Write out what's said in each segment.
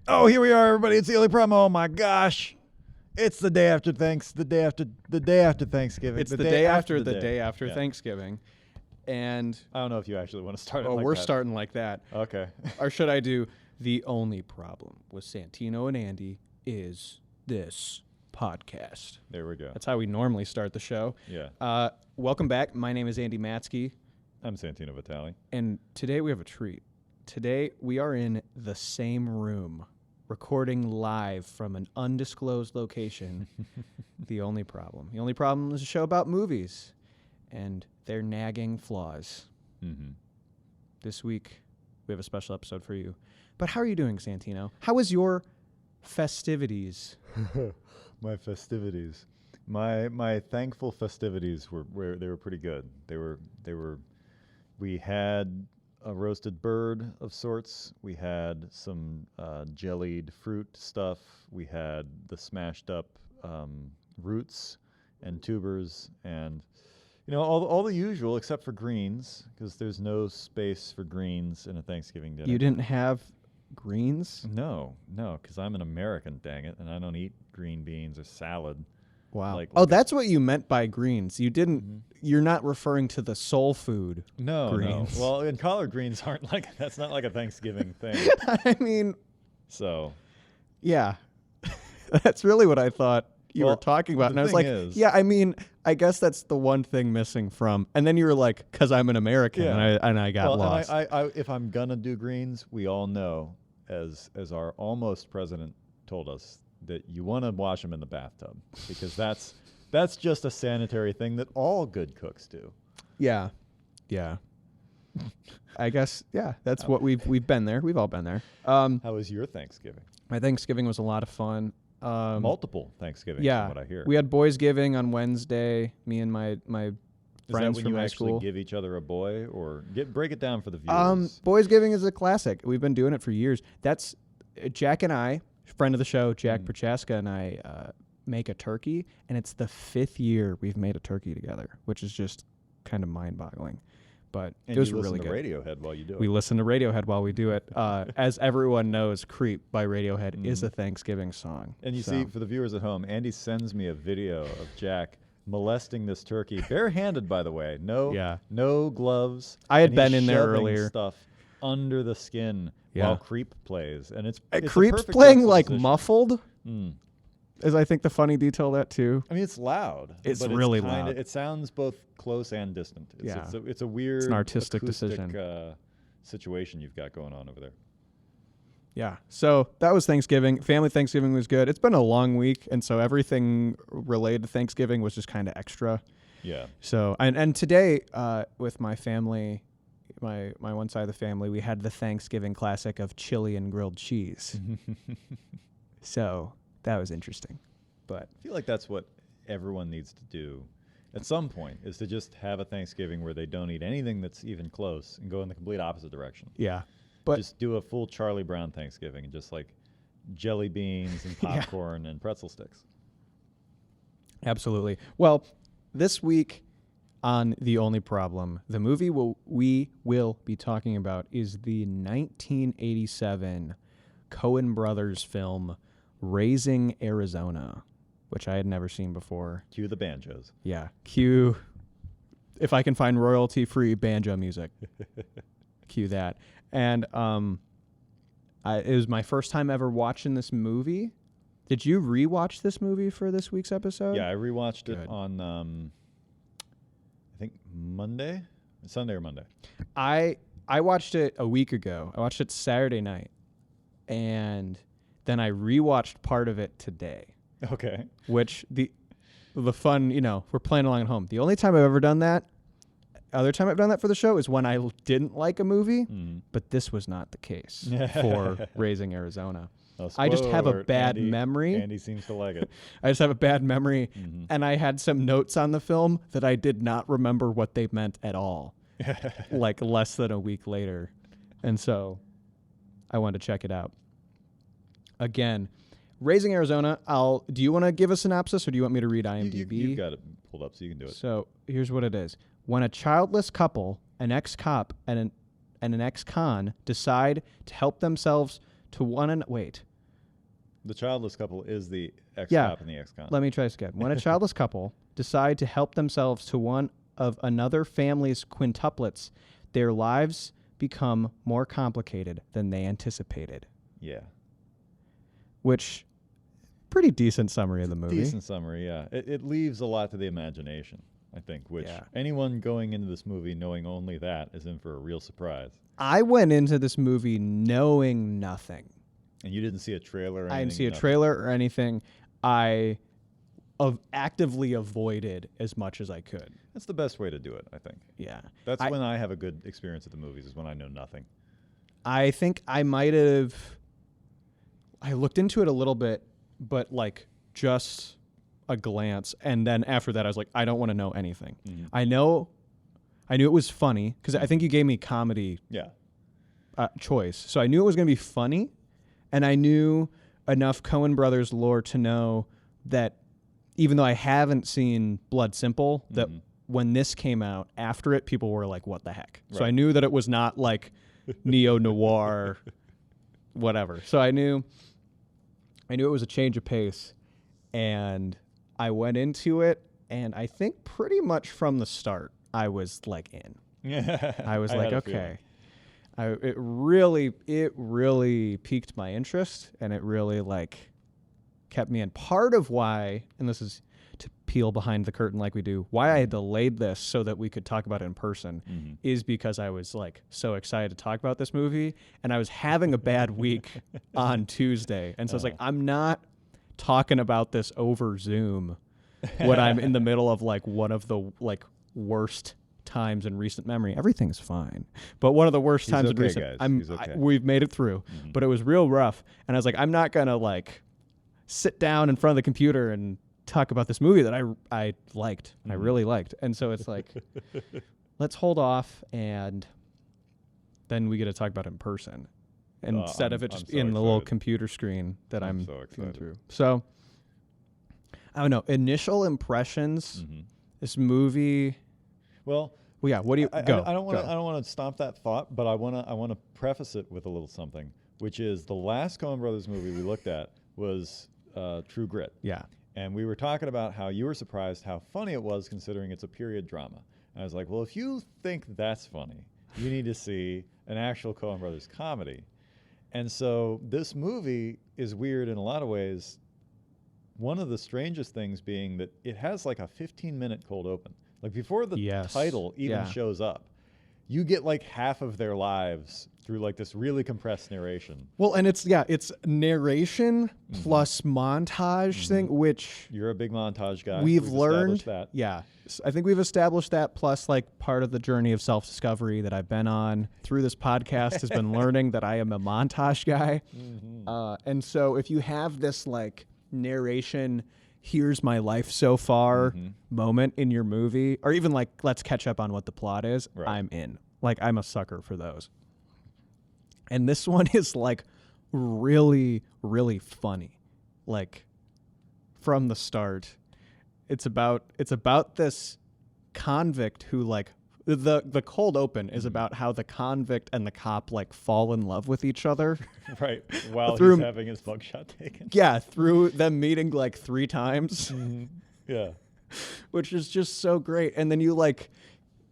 Oh, here we are, everybody. It's the only problem. Oh my gosh. It's the day after Thanksgiving. It's the day after the day after Yeah. Thanksgiving. And I don't know if you actually want to start it oh, like we're that. starting like that. Okay. Or should I do the only problem with Santino and Andy is this podcast. There we go. That's how we normally start the show. Yeah. Welcome back. My name is Andy Matsky, I'm Santino Vitale. and today we have a treat. Today we are in the same room, recording live from an undisclosed location. The only problem is a show about movies and their nagging flaws. Mm-hmm. This week we have a special episode for you. But how are you doing, Santino? How was your festivities? My festivities. My thankful festivities were they were pretty good. We had a roasted bird of sorts. We had some jellied fruit stuff. We had the smashed up roots and tubers, and all the usual except for greens, because there's no space for greens in a Thanksgiving dinner. You didn't have greens? No, because I'm an American, dang it, and I don't eat green beans or salad. Wow. Like That's what you meant by greens. You didn't. Mhm. You're not referring to the soul food. No. Greens. Well, and collard greens aren't like, that's not like a Thanksgiving thing. I mean, So, yeah, that's really what I thought you were Well, talking about. the And I was thing like, is- yeah, I mean, I guess that's the one thing missing from. And then you were like, because I'm an American, Yeah. and I got well, lost. and I if I'm gonna do greens, we all know, as our almost president told us, that you want to wash them in the bathtub, because that's just a sanitary thing that all good cooks do. Yeah. I guess, yeah, that's what we've been there. We've all been there. How was your Thanksgiving? My Thanksgiving was a lot of fun. Multiple Thanksgivings, yeah, from what I hear. we had boys giving on Wednesday. Me and my Is that friends when from you high actually school. give each other a boy, or break it down for the viewers? Boys giving is a classic. We've been doing it for years. That's Jack and I, friend of the show, Jack Prochaska, and I make a turkey, and it's the 5th year we've made a turkey together, which is just kind of mind-boggling. But And it was you listen really to good. Radiohead while you do it. We listen to Radiohead while we do it. As everyone knows, "Creep" by Radiohead is a Thanksgiving song. And you So, see, for the viewers at home, Andy sends me a video of Jack molesting this turkey, barehanded, by the way. No gloves. I had and been he's in there shoving earlier. Stuff under the skin while Creep plays, and it's a Creep's perfect playing like juxtaposition. muffled. Mm. Is I think the funny detail that too. I mean, it's loud. It's but really kinda, loud. It sounds both close and distant. It's a weird, It's an artistic acoustic, decision. Situation you've got going on over there. Yeah. So that was Thanksgiving. Family Thanksgiving was good. It's been a long week, and so everything related to Thanksgiving was just kind of extra. Yeah. So and today with my family, my one side of the family, we had the Thanksgiving classic of chili and grilled cheese. So that was interesting. But I feel like that's what everyone needs to do at some point, is to just have a Thanksgiving where they don't eat anything that's even close and go in the complete opposite direction. yeah. But Just do a full Charlie Brown Thanksgiving and just like jelly beans and Yeah. popcorn and pretzel sticks. absolutely. Well, this week on The Only Problem, the movie we will be talking about is the 1987 Coen Brothers film Raising Arizona, which I had never seen before. Cue the banjos. Yeah. Cue, if I can find royalty-free banjo music, cue that. And it was my first time ever watching this movie. Did you rewatch this movie for this week's episode? Yeah, I rewatched Good. it on, I think Sunday or Monday. I watched it a week ago. I watched it Saturday night. And then I rewatched part of it today. Okay. Which the fun, we're playing along at home. The only time I've ever done that, other time I've done that for the show is when I didn't like a movie, but this was not the case for Raising Arizona. Well, I just have a spoiler alert, bad Andy- memory. Andy seems to like it. I just have a bad memory, and I had some notes on the film that I did not remember what they meant at all, like less than a week later. And so I wanted to check it out. Again, Raising Arizona, do you want to give a synopsis or do you want me to read IMDb? You've got it pulled up so you can do it. So here's what it is. When a childless couple, an ex-cop and an ex-con decide to help themselves to one and wait. The childless couple is the ex-cop Yeah. and the ex-con. Let me try this again. When a childless couple decide to help themselves to one of another family's quintuplets, their lives become more complicated than they anticipated. Yeah. Which, pretty decent summary of the movie. Decent summary, yeah. It leaves a lot to the imagination, I think, which anyone going into this movie knowing only that is in for a real surprise. I went into this movie knowing nothing. And you didn't see a trailer or anything? I didn't see a trailer or anything. I actively avoided as much as I could. That's the best way to do it, I think. Yeah. That's when I have a good experience at the movies, is when I know nothing. I think I might have... I looked into it a little bit, but like just a glance. And then after that, I was like, I don't want to know anything. Mm-hmm. I knew it was funny because I think you gave me comedy choice. So I knew it was going to be funny. And I knew enough Coen Brothers lore to know that even though I haven't seen Blood Simple, that when this came out, after it, people were like, what the heck? Right. So I knew that it was not like neo-noir, whatever. So I knew it was a change of pace. And I went into it, and I think pretty much from the start, I was like in. I was like, okay. It really piqued my interest, and it really like kept me in. Part of why, and this is to peel behind the curtain like we do, why I delayed this so that we could talk about it in person is because I was like so excited to talk about this movie, and I was having a bad week on Tuesday, and so I was like, I'm not talking about this over Zoom when I'm in the middle of like one of the like worst times in recent memory. Everything's fine, but one of the worst times in recent. We've made it through, but it was real rough. And I was like, I'm not gonna like sit down in front of the computer and talk about this movie that I liked, I really liked. And so it's like, let's hold off, and then we get to talk about it in person instead of it just in the little computer screen that I'm so excited through. So I don't know. Initial impressions. This movie. Well, yeah. What do you go? I don't want to stomp that thought, but I want to preface it with a little something, which is the last Coen Brothers movie we looked at was True Grit. Yeah. And we were talking about how you were surprised how funny it was, considering it's a period drama. And I was like, well, if you think that's funny, you need to see an actual Coen Brothers comedy. And so this movie is weird in a lot of ways. One of the strangest things being that it has like a 15-minute cold open. Like before the title even shows up, you get like half of their lives through like this really compressed narration. Well, and it's narration plus montage thing, which you're a big montage guy. We've learned that. Yeah. I think we've established that, plus like part of the journey of self-discovery that I've been on through this podcast has been learning that I am a montage guy. And so if you have this like narration, here's my life so far moment in your movie, or even like, let's catch up on what the plot is, I'm in. Like, I'm a sucker for those. And this one is like really, really funny. Like from the start, it's about this convict who like the cold open is about how the convict and the cop like fall in love with each other. Right. While he's having his mugshot taken. Yeah. Through them meeting like 3 times. Yeah. Which is just so great. And then you like,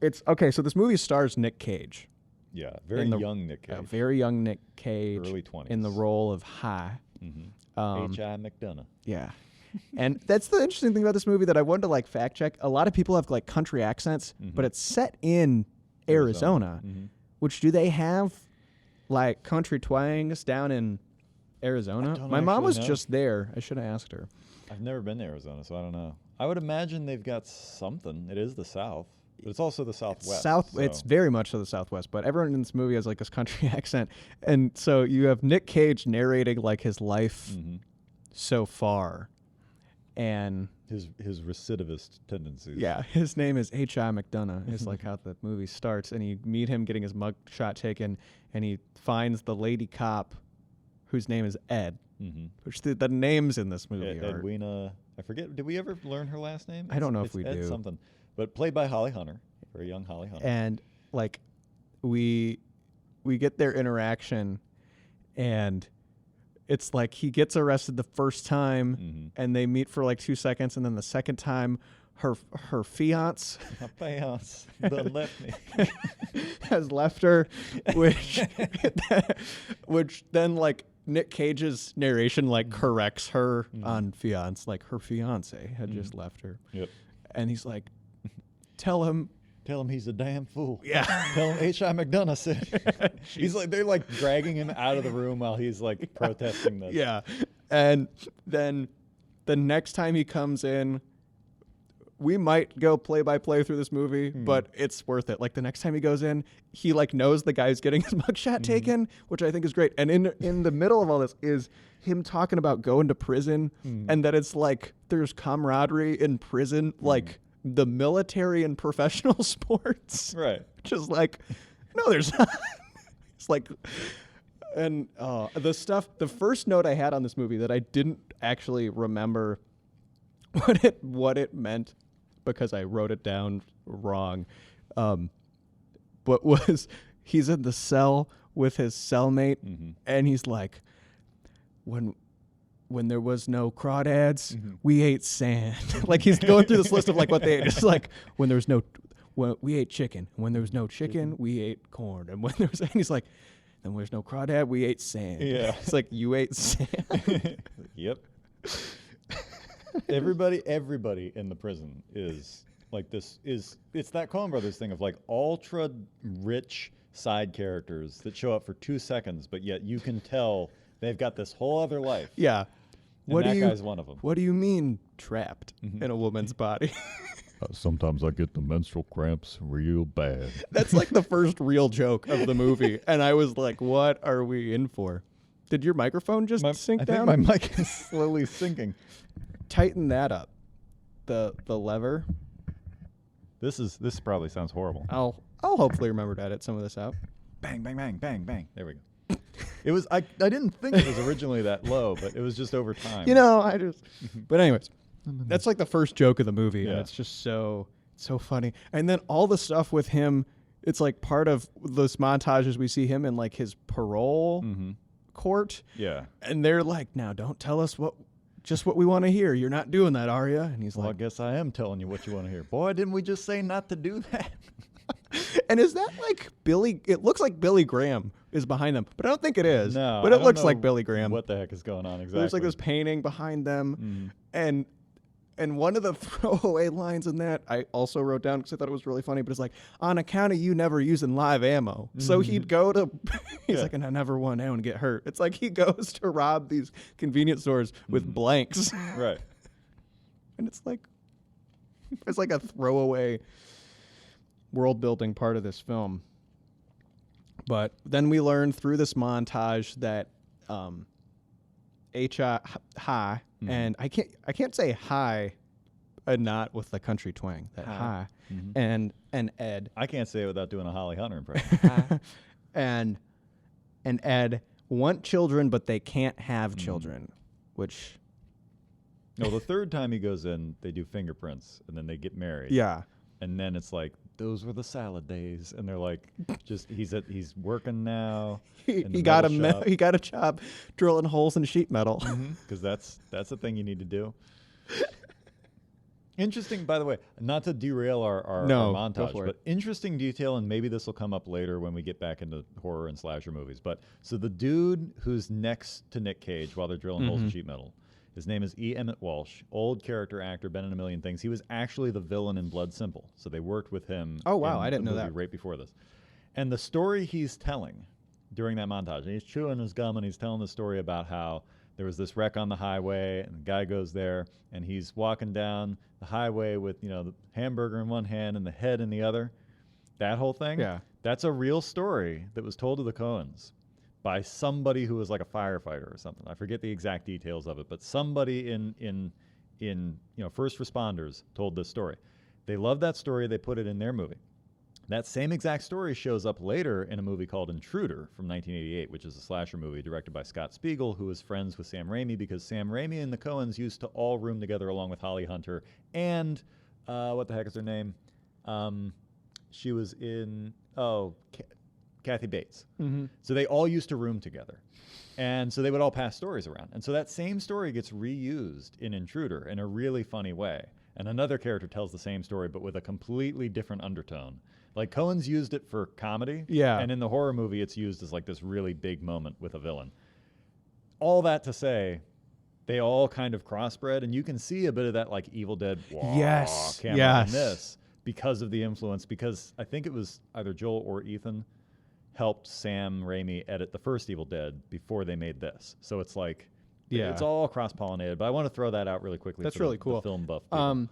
it's okay. So this movie stars Nick Cage. Yeah. Very young Nick Cage. Very young Nick Cage. Early 20s. In the role of Hi. H.I. McDonough. Yeah. And that's the interesting thing about this movie that I wanted to like fact check. A lot of people have like country accents, but it's set in Arizona. Which do they have like country twangs down in Arizona? My mom was just there. I should have asked her. I've never been to Arizona, so I don't know. I would imagine they've got something. It is the South, but it's also the Southwest. It's very much so the Southwest, but everyone in this movie has like this country accent. And so you have Nick Cage narrating like his life so far. And his recidivist tendencies. Yeah, his name is H.I. McDonough. Is like how the movie starts, and you meet him getting his mug shot taken, and he finds the lady cop, whose name is Ed. Which the names in this movie are Edwina. I forget. Did we ever learn her last name? I don't know if we Ed do. Something, but played by Holly Hunter, very young Holly Hunter. And like we get their interaction, and it's like he gets arrested the first time and they meet for like 2 seconds, and then the second time her fiance done left me. has left her, which then like Nick Cage's narration like corrects her on fiance, like her fiance had just left her. Yep. And he's like, tell him he's a damn fool. Yeah. Tell him H.I. McDonough said. He's like, they're like dragging him out of the room while he's like protesting this. Yeah. And then the next time he comes in, we might go play by play through this movie, but it's worth it. Like the next time he goes in, he like knows the guy's getting his mugshot taken, which I think is great. And in the middle of all this is him talking about going to prison and that it's like there's camaraderie in prison, like the military and professional sports. Right. Just like, no, there's not. It's like, and the first note I had on this movie that I didn't actually remember what it meant because I wrote it down wrong, but was he's in the cell with his cellmate and he's like, when there was no crawdads, we ate sand. Like he's going through this list of like what they ate. It's like when we ate chicken. When there was no chicken, we ate corn. And when there was, and he's like, then there's no crawdad, we ate sand. Yeah. It's like you ate sand. Yep. Everybody in the prison is like this. It's that Coen Brothers thing of like ultra rich side characters that show up for 2 seconds, but yet you can tell they've got this whole other life. Yeah. And that guy's one of them. What do you mean trapped in a woman's body? Sometimes I get the menstrual cramps real bad. That's like the first real joke of the movie, and I was like, "What are we in for?" Did your microphone just sink down? I think my mic is slowly sinking. Tighten that up. The lever. This probably sounds horrible. I'll hopefully remember to edit some of this out. Bang, bang, bang, bang, bang. There we go. It was I didn't think it was originally that low, but it was just over time. But anyways, that's like the first joke of the movie, and it's just so funny. And then all the stuff with him, it's like part of those montages we see him in like his parole court. Yeah. And they're like, now don't tell us what we want to hear. You're not doing that, are you? And he's well, like, I guess I am telling you what you want to hear. Boy, didn't we just say not to do that? And is that like Billy? It looks like Billy Graham is behind them, but I don't think it is. No, but it looks like Billy Graham. What the heck is going on exactly? There's like this painting behind them, and one of the throwaway lines in that I also wrote down because I thought it was really funny. But it's like, on account of you never using live ammo, so he'd go to. He's like, and I never want anyone to get hurt. It's like he goes to rob these convenience stores with blanks, right? And it's like a throwaway world building part of this film. But then we learn through this montage that Hi and I can't say hi and not with the country twang. That hi and Ed. I can't say it without doing a Holly Hunter impression. and Ed want children, but they can't have children, which. No, the third time he goes in, they do fingerprints, and then they get married. Yeah. And then it's like, those were the salad days, and they're like, just he's working now. He got a job drilling holes in sheet metal because that's the thing you need to do. Interesting, by the way, not to derail our montage, but interesting detail, and maybe this will come up later when we get back into horror and slasher movies. But so the dude who's next to Nick Cage while they're drilling holes in sheet metal, his name is E. Emmett Walsh, old character actor, been in a million things. He was actually the villain in Blood Simple, so they worked with him. Oh wow, I didn't know that. Right before this, and the story he's telling during that montage, and he's chewing his gum and he's telling the story about how there was this wreck on the highway, and the guy goes there, and he's walking down the highway with the hamburger in one hand and the head in the other. That whole thing, that's a real story that was told to the Coens by somebody who was like a firefighter or something. I forget the exact details of it, but somebody in first responders told this story. They loved that story. They put it in their movie. That same exact story shows up later in a movie called Intruder from 1988, which is a slasher movie directed by Scott Spiegel, who was friends with Sam Raimi because Sam Raimi and the Coens used to all room together along with Holly Hunter and what the heck is her name? She was in Kathy Bates. Mm-hmm. So they all used to room together. And so they would all pass stories around. And so that same story gets reused in Intruder in a really funny way. And another character tells the same story, but with a completely different undertone. Like Coen's used it for comedy. Yeah. And in the horror movie, it's used as like this really big moment with a villain. All that to say, they all kind of crossbred, and you can see a bit of that like Evil Dead camera in this because of the influence, because I think it was either Joel or Ethan helped Sam Raimi edit the first Evil Dead before they made this. So it's like, it's all cross-pollinated, but I want to throw that out really quickly. That's for really the cool. film buff people.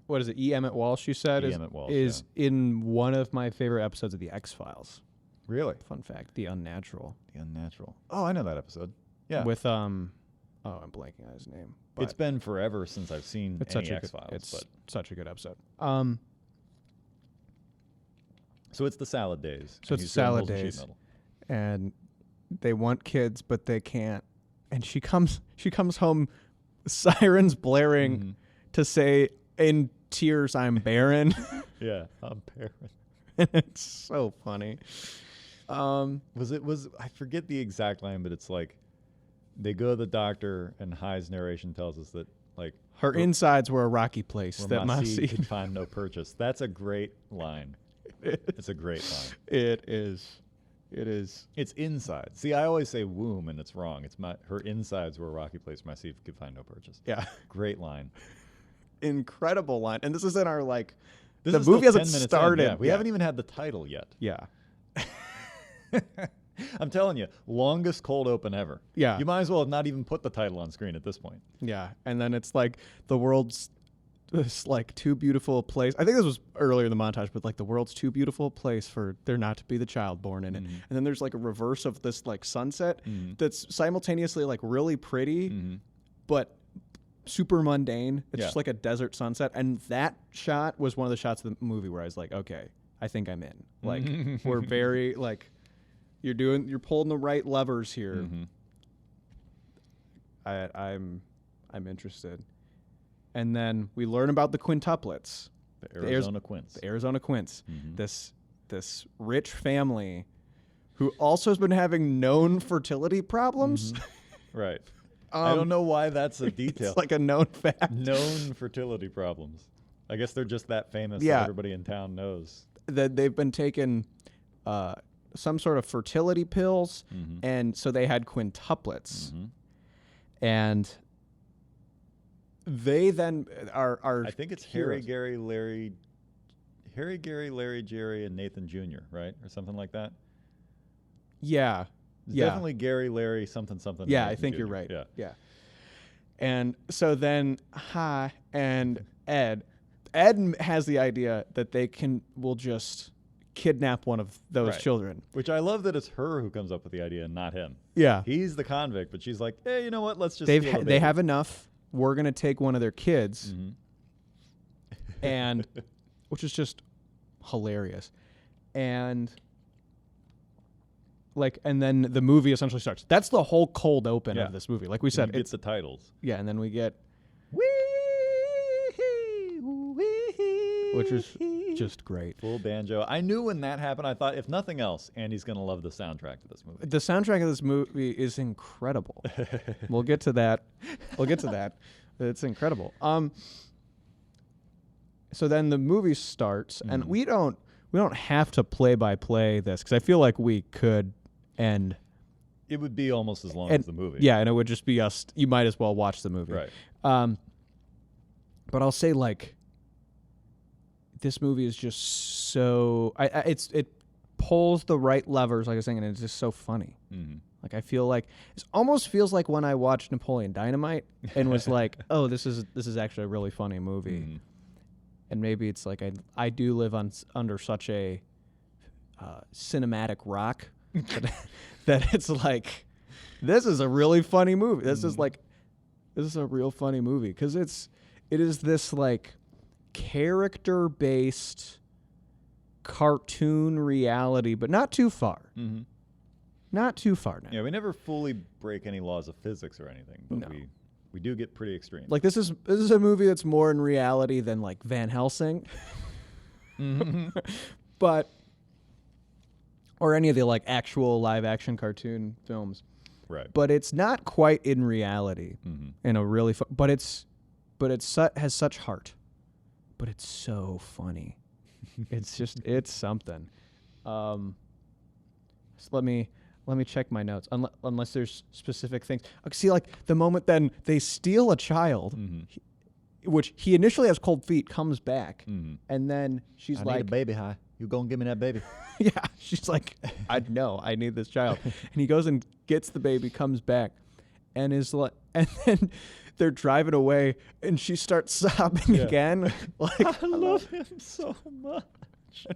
What is it? E. Emmett Walsh, you said, is in one of my favorite episodes of The X-Files. Really? Fun fact, The Unnatural. The Unnatural. Oh, I know that episode. Yeah. With, I'm blanking on his name. But it's been forever since I've seen any X-Files. It's such a good episode. So it's the salad days. So it's salad days. And they want kids, but they can't. And she comes home, sirens blaring to say in tears, "I'm barren." Yeah, I'm barren. And it's so funny. I forget the exact line, but it's like they go to the doctor, and High's narration tells us that like her insides were a rocky place that Massey could find no purchase. That's a great line. It's a great line. It is. It's inside. See, I always say womb, and it's wrong. It's her insides were a rocky place. Massey could find no purchase. Yeah, great line. Incredible line. And this is in our like. The movie hasn't started. Yeah, we haven't even had the title yet. Yeah. I'm telling you, longest cold open ever. Yeah. You might as well have not even put the title on screen at this point. Yeah. And then it's like the world's this like too beautiful a place. I think this was earlier in the montage, but like the world's too beautiful a place for there not to be the child born in it. And then there's like a reverse of this like sunset that's simultaneously like really pretty, but super mundane. It's just like a desert sunset. And that shot was one of the shots of the movie where I was like, okay, I think I'm in. Like we're very like you're pulling the right levers here. I'm interested. And then we learn about the quintuplets. The Arizona Quints. The Arizona Quints. This rich family who also has been having known fertility problems. Right. I don't know why that's a detail. It's like a known fact. Known fertility problems. I guess they're just that famous that everybody in town knows. That they've been taking some sort of fertility pills, and so they had quintuplets. And they then are I think it's Harry, Gary, Larry, Jerry, and Nathan Jr., right? Or something like that? Yeah. It's definitely Gary, Larry, something. Yeah, I think you're right. Yeah. And so then and Ed has the idea that will just kidnap one of those children. Which I love that it's her who comes up with the idea and not him. Yeah. He's the convict, but she's like, hey, you know what? Let's just they have enough. We're going to take one of their kids. And which is just hilarious. And then the movie essentially starts. That's the whole cold open of this movie. Like we said, it's the titles. Yeah, and then we get wee-hee, which is just great. Full banjo. I knew when that happened, I thought, if nothing else, Andy's going to love the soundtrack to this movie. The soundtrack of this movie is incredible. We'll get to that. It's incredible. So then the movie starts, and we don't have to play by play this, because I feel like we could end. It would be almost as long as the movie. Yeah, and it would just be us. You might as well watch the movie. Right. But I'll say, like, this movie is just so it pulls the right levers, like I was saying, and it's just so funny. Like I feel like it almost feels like when I watched Napoleon Dynamite and was like, oh, this is actually a really funny movie. And maybe it's like I do live under such a cinematic rock that it's like, this is a really funny movie. This is a real funny movie, because it is this like character-based cartoon reality, but not too far. Not too far now. Yeah, we never fully break any laws of physics or anything, but we do get pretty extreme. Like this is a movie that's more in reality than like Van Helsing. But or any of the like actual live action cartoon films. Right. But it's not quite in reality in a really but it's has such heart. But it's so funny. It's something. So let me check my notes. Unless there's specific things. See, like the moment then they steal a child, which he initially has cold feet, comes back, and then she's I like, need a baby high. You gonna give me that baby? yeah, she's like, I need this child, and he goes and gets the baby, comes back, and is like, and then they're driving away, and she starts sobbing again. Like, I love him so much.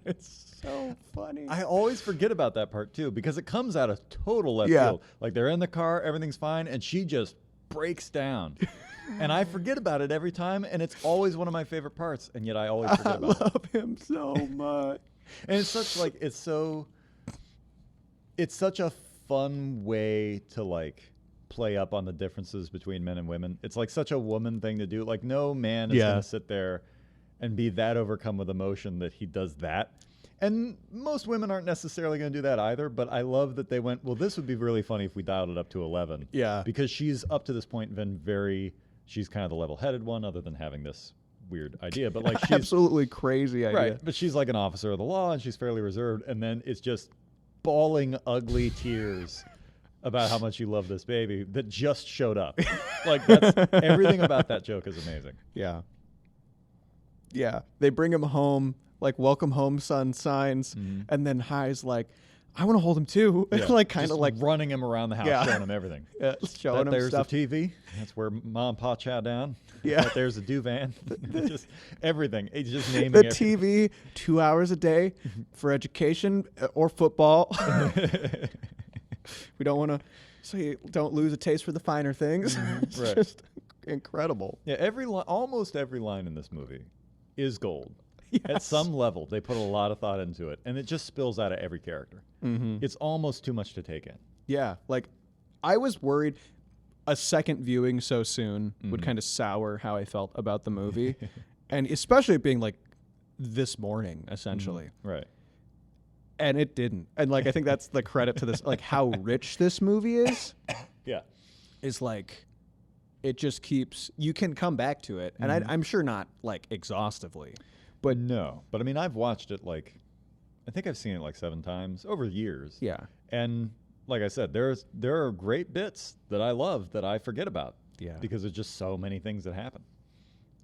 It's so funny. I always forget about that part too because it comes out of total left field. Like they're in the car, everything's fine, and she just breaks down. And I forget about it every time, and it's always one of my favorite parts, and yet I always forget about it. I love him so much. And it's such like it's such a fun way to like play up on the differences between men and women. It's like such a woman thing to do. Like no man is gonna sit there and be that overcome with emotion that he does that. And most women aren't necessarily going to do that either, but I love that they went, well, this would be really funny if we dialed it up to 11. Yeah. Because she's up to this point been she's kind of the level-headed one other than having this weird idea. But like she's absolutely crazy idea. Right, but she's like an officer of the law and she's fairly reserved. And then it's just bawling ugly tears about how much you love this baby that just showed up. Like that's everything about that joke is amazing. Yeah. Yeah. They bring him home, like welcome home son signs, and then High's like, I want to hold him too. Yeah. Like kind of like running him around the house, showing him everything. Showing him there's stuff. the TV. That's where mom and pa chow down. Yeah. There's the duvan. Just everything. He's just naming the everything. TV 2 hours a day for education or football. We don't want to, so you don't lose a taste for the finer things. It's Right. just incredible. Yeah, almost every line in this movie is gold. Yes. At some level, they put a lot of thought into it, and it just spills out of every character. It's almost too much to take in. Yeah, like I was worried a second viewing so soon would kind of sour how I felt about the movie, and especially it being like this morning, essentially. Right. And it didn't. And like I think that's the credit to this, like how rich this movie is. Yeah. Is like it just keeps, you can come back to it, and I'm sure not like exhaustively. But no. But I mean, I've watched it I think I've seen it like 7 times over years. Yeah. And like I said, there are great bits that I love that I forget about. Yeah. Because there's just so many things that happen.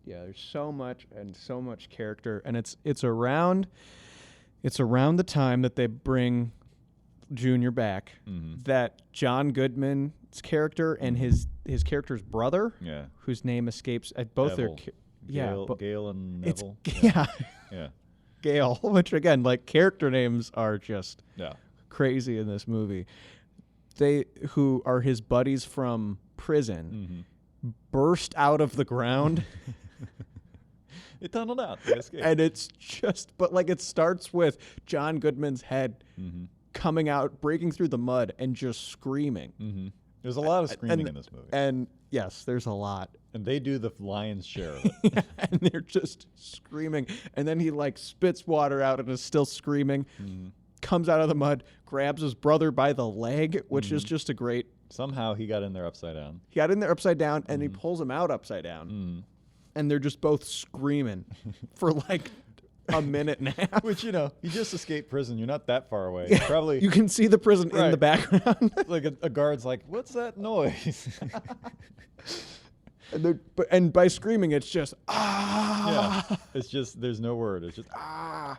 Yeah, there's so much and so much character, and it's around the time that they bring Junior back that John Goodman's character and his character's brother, whose name escapes at both Neville. Gail and Neville. Yeah. Gail, which again, like character names are just yeah. crazy in this movie. They who are his buddies from prison burst out of the ground. They tunneled out. They escaped. And it's just, but like it starts with John Goodman's head coming out, breaking through the mud, and just screaming. There's a lot of screaming in this movie. And yes, there's a lot. And they do the lion's share of it. And they're just screaming. And then he like spits water out and is still screaming, comes out of the mud, grabs his brother by the leg, which is just a great. Somehow he got in there upside down. He got in there upside down, and he pulls him out upside down. And they're just both screaming for like a minute and a half. Which, you just escaped prison. You're not that far away. Yeah, Probably. you can see the prison in the background. Like a guard's like, what's that noise? And by screaming, it's just, ah. Yeah. It's just, there's no word. It's just, ah.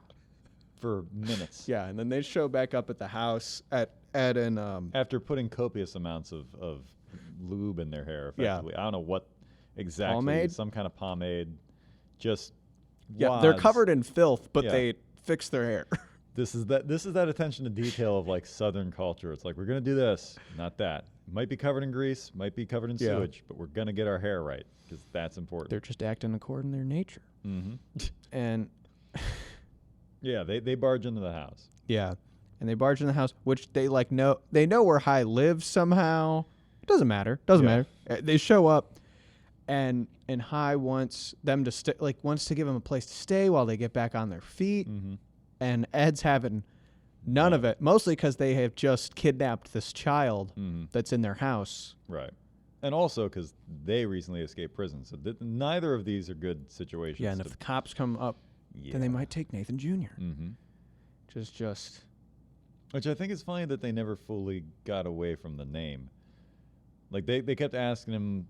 For minutes. Yeah, and then they show back up at the house at an after putting copious amounts of lube in their hair, effectively. I don't know what exactly. Pomade? Some kind of pomade. Just they're covered in filth, but Yeah. they fix their hair. This is that attention to detail of like Southern culture. It's like, we're gonna do this, not that. Might be covered in grease, might be covered in sewage, but we're gonna get our hair right because that's important. They're just acting according to their nature. And yeah, they barge into the house. yeah, and they barge in the house, which they like know where High lives somehow. It doesn't matter. Doesn't matter. They show up, and High wants them to wants to give them a place to stay while they get back on their feet. And Ed's having None of it. Mostly because they have just kidnapped this child that's in their house. Right. And also because they recently escaped prison. So neither of these are good situations. Yeah, and if the cops come up, then they might take Nathan Jr. Mm-hmm. Just... Which I think is funny that they never fully got away from the name. Like, they kept asking him...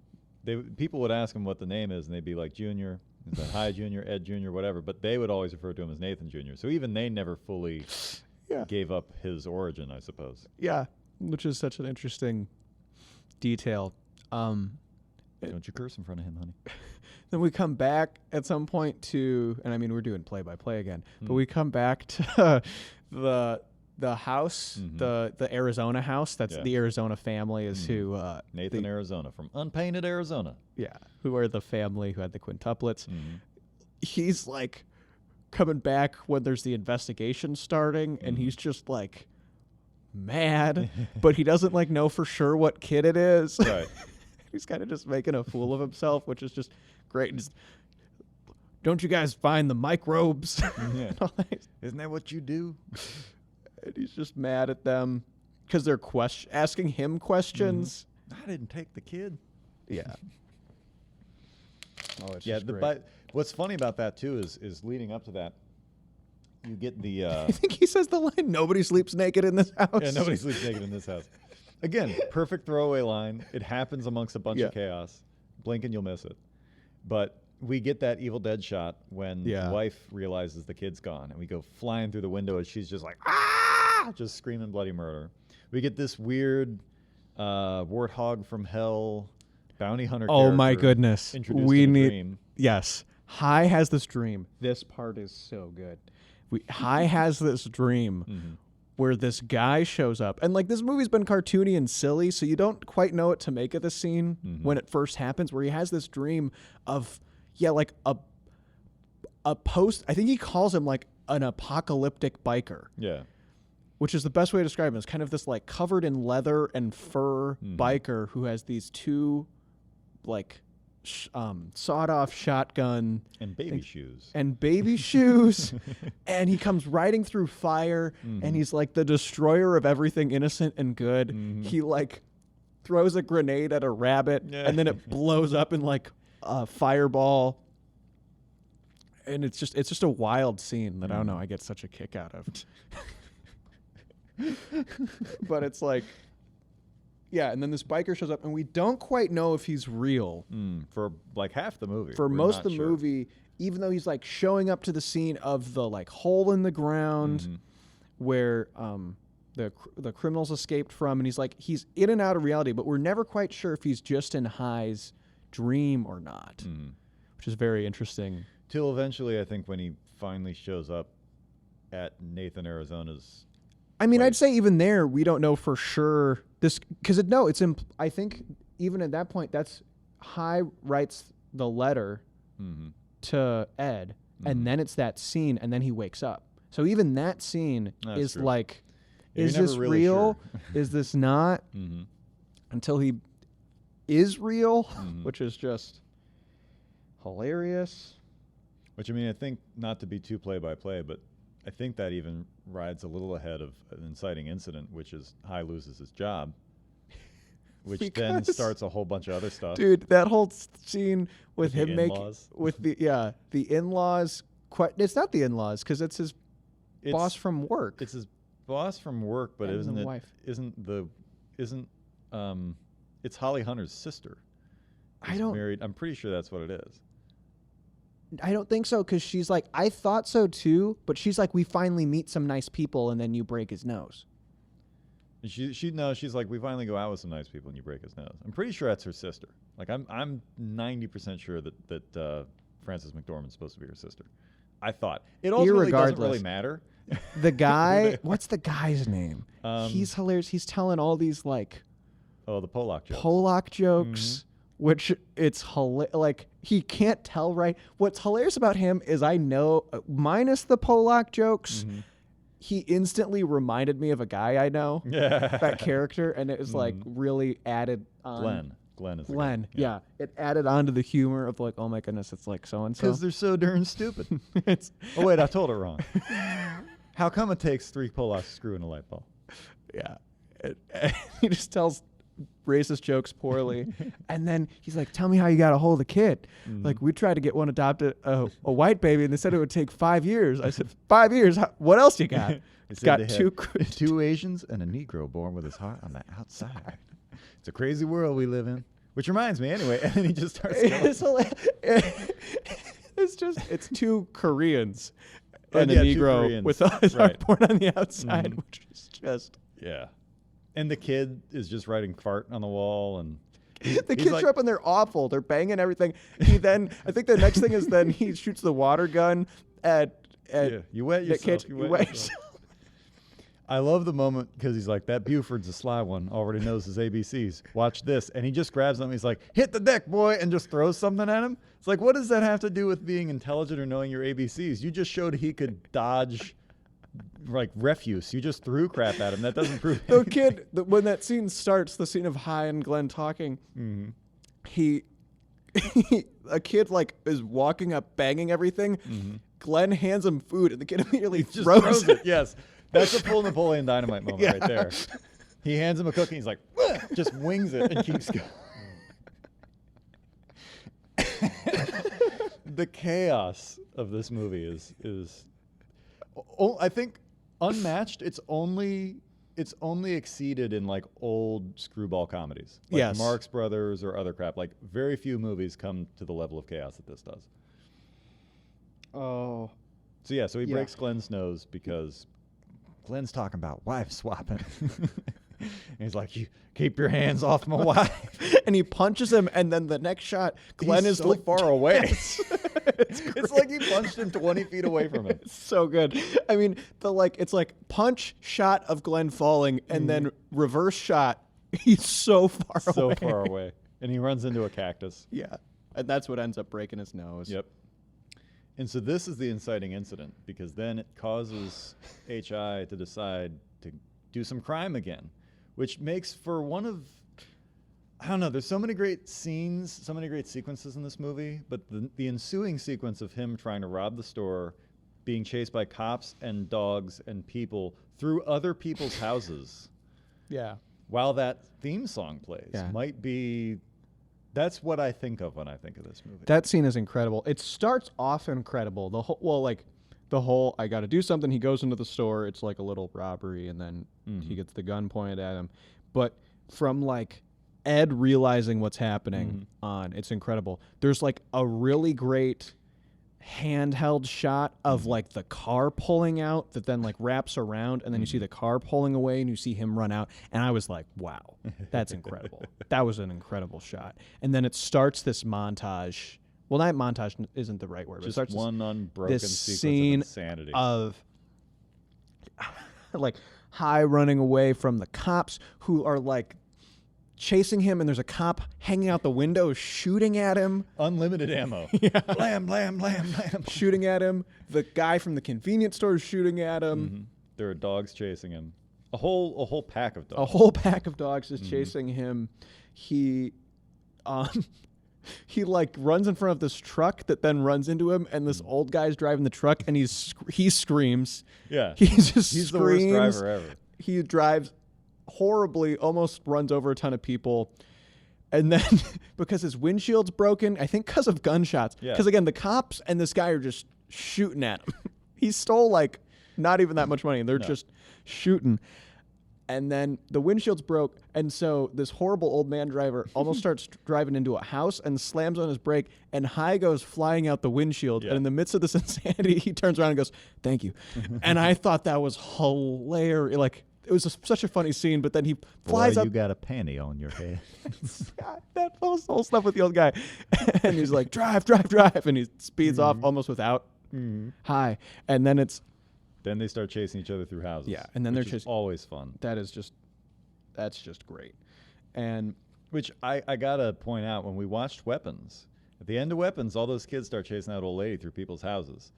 People would ask him what the name is, and they'd be like, Junior. Is that Hi Junior, Ed Junior, whatever. But they would always refer to him as Nathan Jr. So even they never fully gave up his origin, I suppose. Yeah, which is such an interesting detail. Don't you curse in front of him, honey. Then we come back at some point to, and I mean, we're doing play-by-play again, but we come back to the house, the Arizona house. That's the Arizona family is who... Nathan, Arizona, from Unpainted Arizona. Yeah, who are the family who had the quintuplets. He's like coming back when there's the investigation starting, and he's just like mad, but he doesn't like know for sure what kid it is. Right. He's kind of just making a fool of himself, which is just great. Just, don't you guys find the microbes? Yeah. Isn't that what you do? And he's just mad at them because they're asking him questions. I didn't take the kid. Yeah. Oh, it's yeah. just great. But what's funny about that too is leading up to that, you get the. I think he says the line, "Nobody sleeps naked in this house." Yeah, nobody sleeps naked in this house. Again, perfect throwaway line. It happens amongst a bunch of chaos. Blink and you'll miss it. But we get that Evil Dead shot when the wife realizes the kid's gone, and we go flying through the window as she's just like, ah, just screaming bloody murder. We get this weird warthog from hell bounty hunter. Oh my goodness! We need dream. Yes. Hi has this dream. This part is so good. Hi has this dream where this guy shows up, and like this movie's been cartoony and silly, so you don't quite know what to make of the scene when it first happens. Where he has this dream of like a post. I think he calls him like an apocalyptic biker. Yeah. Which is the best way to describe him. It's kind of this like covered in leather and fur biker who has these two like sawed-off shotgun and baby shoes and he comes riding through fire and he's like the destroyer of everything innocent and good. He like throws a grenade at a rabbit and then it blows up in like a fireball, and it's just a wild scene that I don't know, I get such a kick out of. But it's like, yeah, and then this biker shows up, and we don't quite know if he's real. For like half the movie. For most of the movie, even though he's like showing up to the scene of the like hole in the ground where the criminals escaped from, and he's in and out of reality, but we're never quite sure if he's just in High's dream or not, which is very interesting. Till eventually, I think when he finally shows up at Nathan Arizona's. I mean, I'd say even there, we don't know for sure this because I think even at that point, that's High writes the letter to Ed, and then it's that scene, and then he wakes up. So even that scene is true. Like, is this really real? Sure. Is this not? Until he is real, which is just hilarious. Which, I mean, I think not to be too play-by-play, but I think that even rides a little ahead of an inciting incident, which is High loses his job, which then starts a whole bunch of other stuff. Dude, that whole scene with him with the in-laws. It's not the in-laws because it's his boss from work. It's his boss from work, but it's Holly Hunter's sister. Married. I'm pretty sure that's what it is. I don't think so, because she's like, I thought so too, but she's like, we finally meet some nice people, and then you break his nose. And she's like, we finally go out with some nice people, and you break his nose. I'm pretty sure that's her sister. Like, I'm 90% sure that Frances McDormand's supposed to be her sister. I thought it ultimately doesn't really matter. The guy, what's the guy's name? He's hilarious. He's telling all these like, the Polak jokes. Which it's like he can't tell right. What's hilarious about him is I know, minus the Polak jokes, he instantly reminded me of a guy I know. That character, and it was like really added on. Glenn is Glenn. Yeah, it added on to the humor of like, oh my goodness, it's like so and so. Because they're so darn stupid. Oh wait, I told it wrong. How come it takes 3 pull-offs to screw in a light bulb? Yeah. He just tells racist jokes poorly. And then he's like, tell me how you got a hold of the kid. Like, we tried to get one adopted, a white baby, and they said it would take 5 years. I said, 5 years? What else you got? It's got two Asians and a Negro born with his heart on the outside. It's a crazy world we live in. Which reminds me, anyway, and then he just starts going. It's 2 Koreans and a Negro with his heart born on the outside, which is just... Yeah. And the kid is just writing fart on the wall, and the kids are up and they're awful. They're banging everything. He then, I think the next thing is then he shoots the water gun at you wet yourself. You wet yourself. I love the moment because he's like, that Buford's a sly one, already knows his ABCs. Watch this. And he just grabs them. He's like, hit the deck, boy, and just throws something at him. It's like, what does that have to do with being intelligent or knowing your ABCs? You just showed he could dodge like refuse. You just threw crap at him. That doesn't prove the kid, when that scene starts, the scene of Hai and Glenn talking, a kid like is walking up, banging everything. Glenn hands him food, and the kid immediately just throws it. Yes. That's a full Napoleon Dynamite moment right there. He hands him a cookie. He's like, just wings it and keeps going. The chaos of this movie is I think unmatched. It's only exceeded in like old screwball comedies, like Marx Brothers or other crap. Like very few movies come to the level of chaos that this does. Oh, so he breaks Glenn's nose because Glenn's talking about wife swapping. And he's like, you keep your hands off my wife. And he punches him, and then the next shot, Glenn is so far away. It's like he punched him 20 feet away from him. It's so good. I mean, it's like punch shot of Glenn falling, and then reverse shot. He's so far away. So far away. And he runs into a cactus. Yeah. And that's what ends up breaking his nose. Yep. And so this is the inciting incident, because then it causes H.I. to decide to do some crime again, which makes for one of, I don't know, there's so many great scenes, so many great sequences in this movie, but the ensuing sequence of him trying to rob the store, being chased by cops and dogs and people through other people's houses. Yeah. While that theme song plays might be... That's what I think of when I think of this movie. That scene is incredible. It starts off incredible. The whole I got to do something. He goes into the store. It's like a little robbery, and then he gets the gun pointed at him. But from like Ed realizing what's happening on, it's incredible. There's like a really great handheld shot of like the car pulling out that then like wraps around, and then you see the car pulling away and you see him run out, and I was like, wow, that's incredible. That was an incredible shot. And then it starts this montage. Well, not montage isn't the right word, but just it starts one unbroken this sequence scene of insanity of like Hai running away from the cops who are like chasing him, and there's a cop hanging out the window shooting at him. Unlimited ammo. Blam, blam, blam, blam. Shooting at him. The guy from the convenience store is shooting at him. There are dogs chasing him. A whole pack of dogs. A whole pack of dogs is chasing him. He like runs in front of this truck that then runs into him, and this old guy's driving the truck, and he screams. Yeah. He's the worst driver ever. He drives horribly, almost runs over a ton of people, and then because his windshield's broken, I think because of gunshots, because again the cops and this guy are just shooting at him. He stole like not even that much money, and they're just shooting, and then the windshield's broke, and so this horrible old man driver almost starts driving into a house and slams on his brake, and Hai goes flying out the windshield, and in the midst of this insanity he turns around and goes, thank you. And I thought that was hilarious. Like, it was such a funny scene, but then he flies up. You got a panty on your head. That whole stuff with the old guy. And he's like, drive, and he speeds off almost without Hai. And then then they start chasing each other through houses. Yeah, and then they're just always fun. That's just great. And which I gotta point out, when we watched Weapons, at the end of Weapons, all those kids start chasing that old lady through people's houses.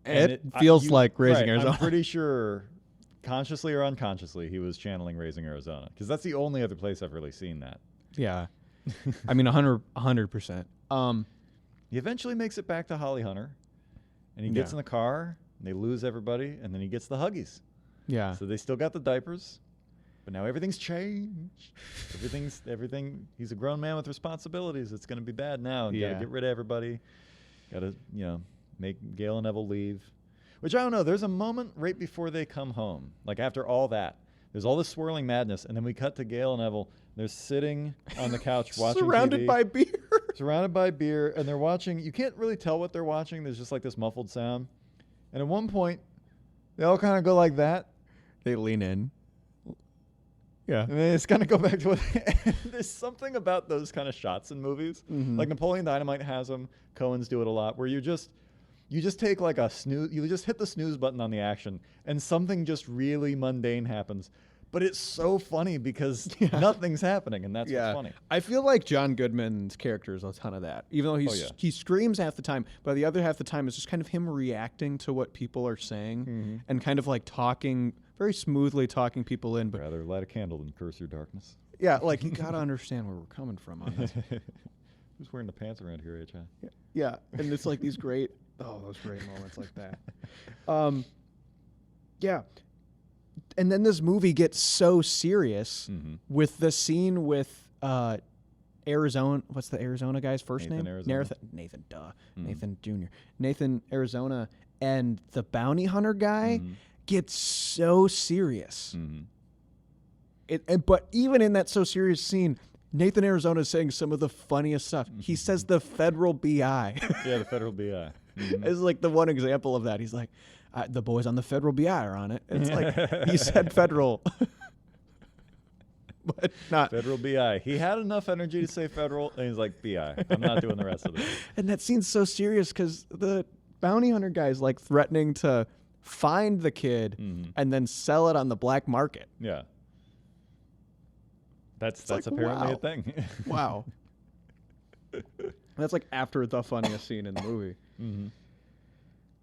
And it feels like Raising Arizona. I'm pretty sure, consciously or unconsciously, he was channeling Raising Arizona, because that's the only other place I've really seen that. Yeah. I mean, 100%. He eventually makes it back to Holly Hunter, and he gets in the car. They lose everybody, and then he gets the Huggies. Yeah. So they still got the diapers, but now everything's changed. Everything. He's a grown man with responsibilities. It's going to be bad now. You got to get rid of everybody. Got to, make Gail and Neville leave. Which I don't know. There's a moment right before they come home. Like after all that, there's all this swirling madness, and then we cut to Gail and Neville. They're sitting on the couch watching Surrounded TV. by beer. Surrounded by beer, and they're watching. You can't really tell what they're watching. There's just like this muffled sound. And at one point, they all kind of go like that. They lean in. Yeah. And then it's kind of go back to what. There's something about those kind of shots in movies. Mm-hmm. Like Napoleon Dynamite has them. Coen's do it a lot, where you just take like a snooze. You just hit the snooze button on the action, and something just really mundane happens. But it's so funny because nothing's happening, and that's what's funny. I feel like John Goodman's character is a ton of that. Even though he screams half the time, but the other half the time is just kind of him reacting to what people are saying and kind of like talking, very smoothly talking people in. But rather light a candle than curse your darkness. Yeah, like you got to understand where we're coming from on this. Who's wearing the pants around here, H.I.? Yeah, and it's like these great, those great moments like that. Yeah. And then this movie gets so serious with the scene with Arizona. What's the Arizona guy's first name? Nathan, duh. Nathan Jr. Nathan Arizona and the bounty hunter guy gets so serious. But even in that so serious scene, Nathan Arizona is saying some of the funniest stuff. He says the federal BI. Yeah, the federal BI. It's like the one example of that. He's like, the boys on the federal BI are on it. It's like, he said federal, but not. Federal BI. He had enough energy to say federal, and he's like, BI. I'm not doing the rest of it. And that scene's so serious because the bounty hunter guy's like threatening to find the kid and then sell it on the black market. Yeah. That's like, apparently wow. a thing. Wow. That's like after the funniest scene in the movie.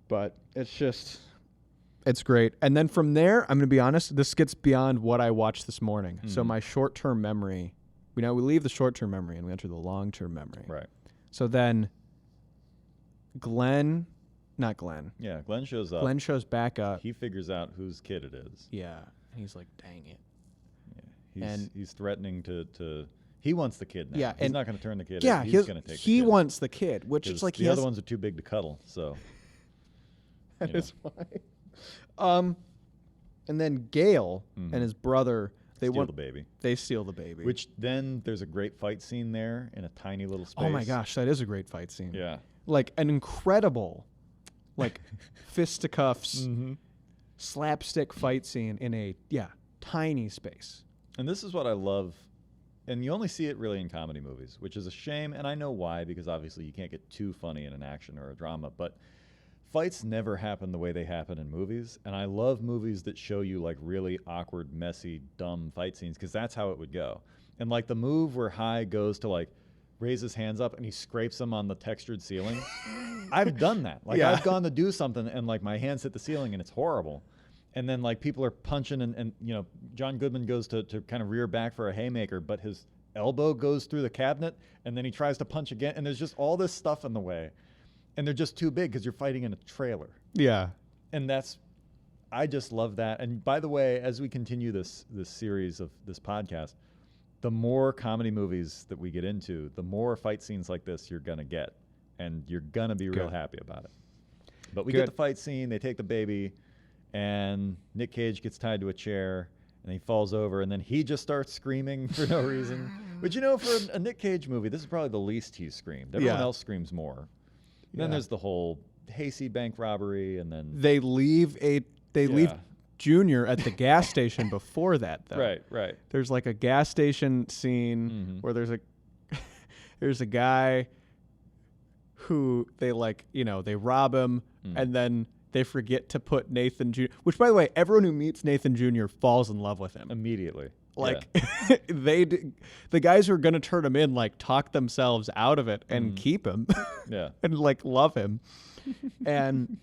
But it's great. And then from there, I'm going to be honest, this gets beyond what I watched this morning. So my short-term memory, we leave the short-term memory and we enter the long-term memory. Right. So then Glenn shows up. Glenn shows back up. He figures out whose kid it is. Yeah. And he's like, dang it. Yeah. He's threatening to he wants the kid now. Yeah, he's not going to turn the kid. Yeah, he's going to take the kid. He wants the kid, which is like the other ones are too big to cuddle. So that is why. And then Gale and his brother steal the baby. They steal the baby. Which then there's a great fight scene there in a tiny little space. Oh my gosh, that is a great fight scene. Yeah, like an incredible, like fisticuffs, slapstick fight scene in a tiny space. And this is what I love. And you only see it really in comedy movies, which is a shame. And I know why, because obviously you can't get too funny in an action or a drama. But fights never happen the way they happen in movies. And I love movies that show you like really awkward, messy, dumb fight scenes, because that's how it would go. And like the move where High goes to like raise his hands up and he scrapes them on the textured ceiling. I've done that. Like I've gone to do something and like my hands hit the ceiling and it's horrible. And then like people are punching and John Goodman goes to kind of rear back for a haymaker, but his elbow goes through the cabinet and then he tries to punch again. And there's just all this stuff in the way. And they're just too big because you're fighting in a trailer. Yeah. And I just love that. And by the way, as we continue this series of this podcast, the more comedy movies that we get into, the more fight scenes like this you're going to get. And you're going to be real happy about it. But we get the fight scene, they take the baby, and Nick Cage gets tied to a chair, and he falls over, and then he just starts screaming for no reason. But for a Nick Cage movie, this is probably the least he's screamed. Everyone else screams more. Then there's the whole Hasty bank robbery, and then they leave Junior at the gas station before that, though. Right. There's like a gas station scene where there's a guy who they they rob him, and then they forget to put Nathan Jr., which, by the way, everyone who meets Nathan Jr. falls in love with him immediately. Like the guys who are going to turn him in, like, talk themselves out of it and keep him and like love him. And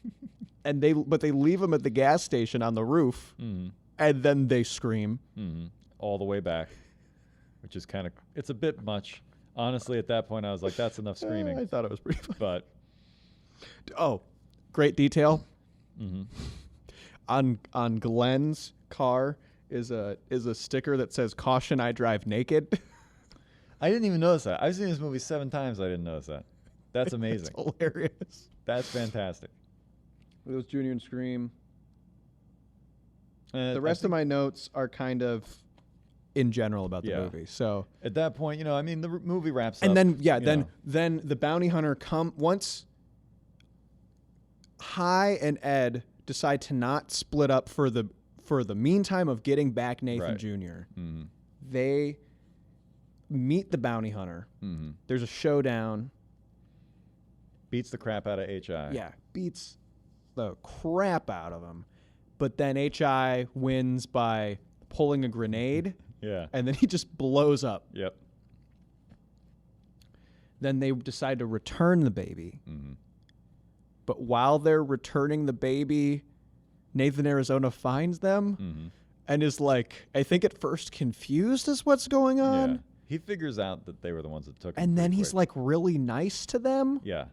they leave him at the gas station on the roof and then they scream all the way back, which is it's a bit much. Honestly, at that point, I was like, that's enough screaming. I thought it was pretty funny. But great detail. Mm-hmm. On Glenn's car is a sticker that says "Caution, I drive naked." I didn't even notice that. I've seen this movie 7 times. I didn't notice that. That's amazing. It's hilarious. That's fantastic. It was Junior and Scream. The I rest of think my notes are kind of in general about the Yeah. movie. So at that point, I mean, the movie wraps up. and then you then the bounty hunter once Hi and Ed decide to not split up for the meantime of getting back Nathan Right. Jr. Mm-hmm. They meet the bounty hunter. Mm-hmm. There's a showdown. Beats the crap out of H.I. Yeah, beats the crap out of him. But then H.I. wins by pulling a grenade, Yeah. and then he just blows up. Yep. Then they decide to return the baby. Mm-hmm. But while they're returning the baby, Nathan Arizona finds them Mm-hmm. and is like, I think at first confused as what's going on. Yeah. He figures out that they were the ones that took him. And then pretty he's quick. like really nice to them. Yeah.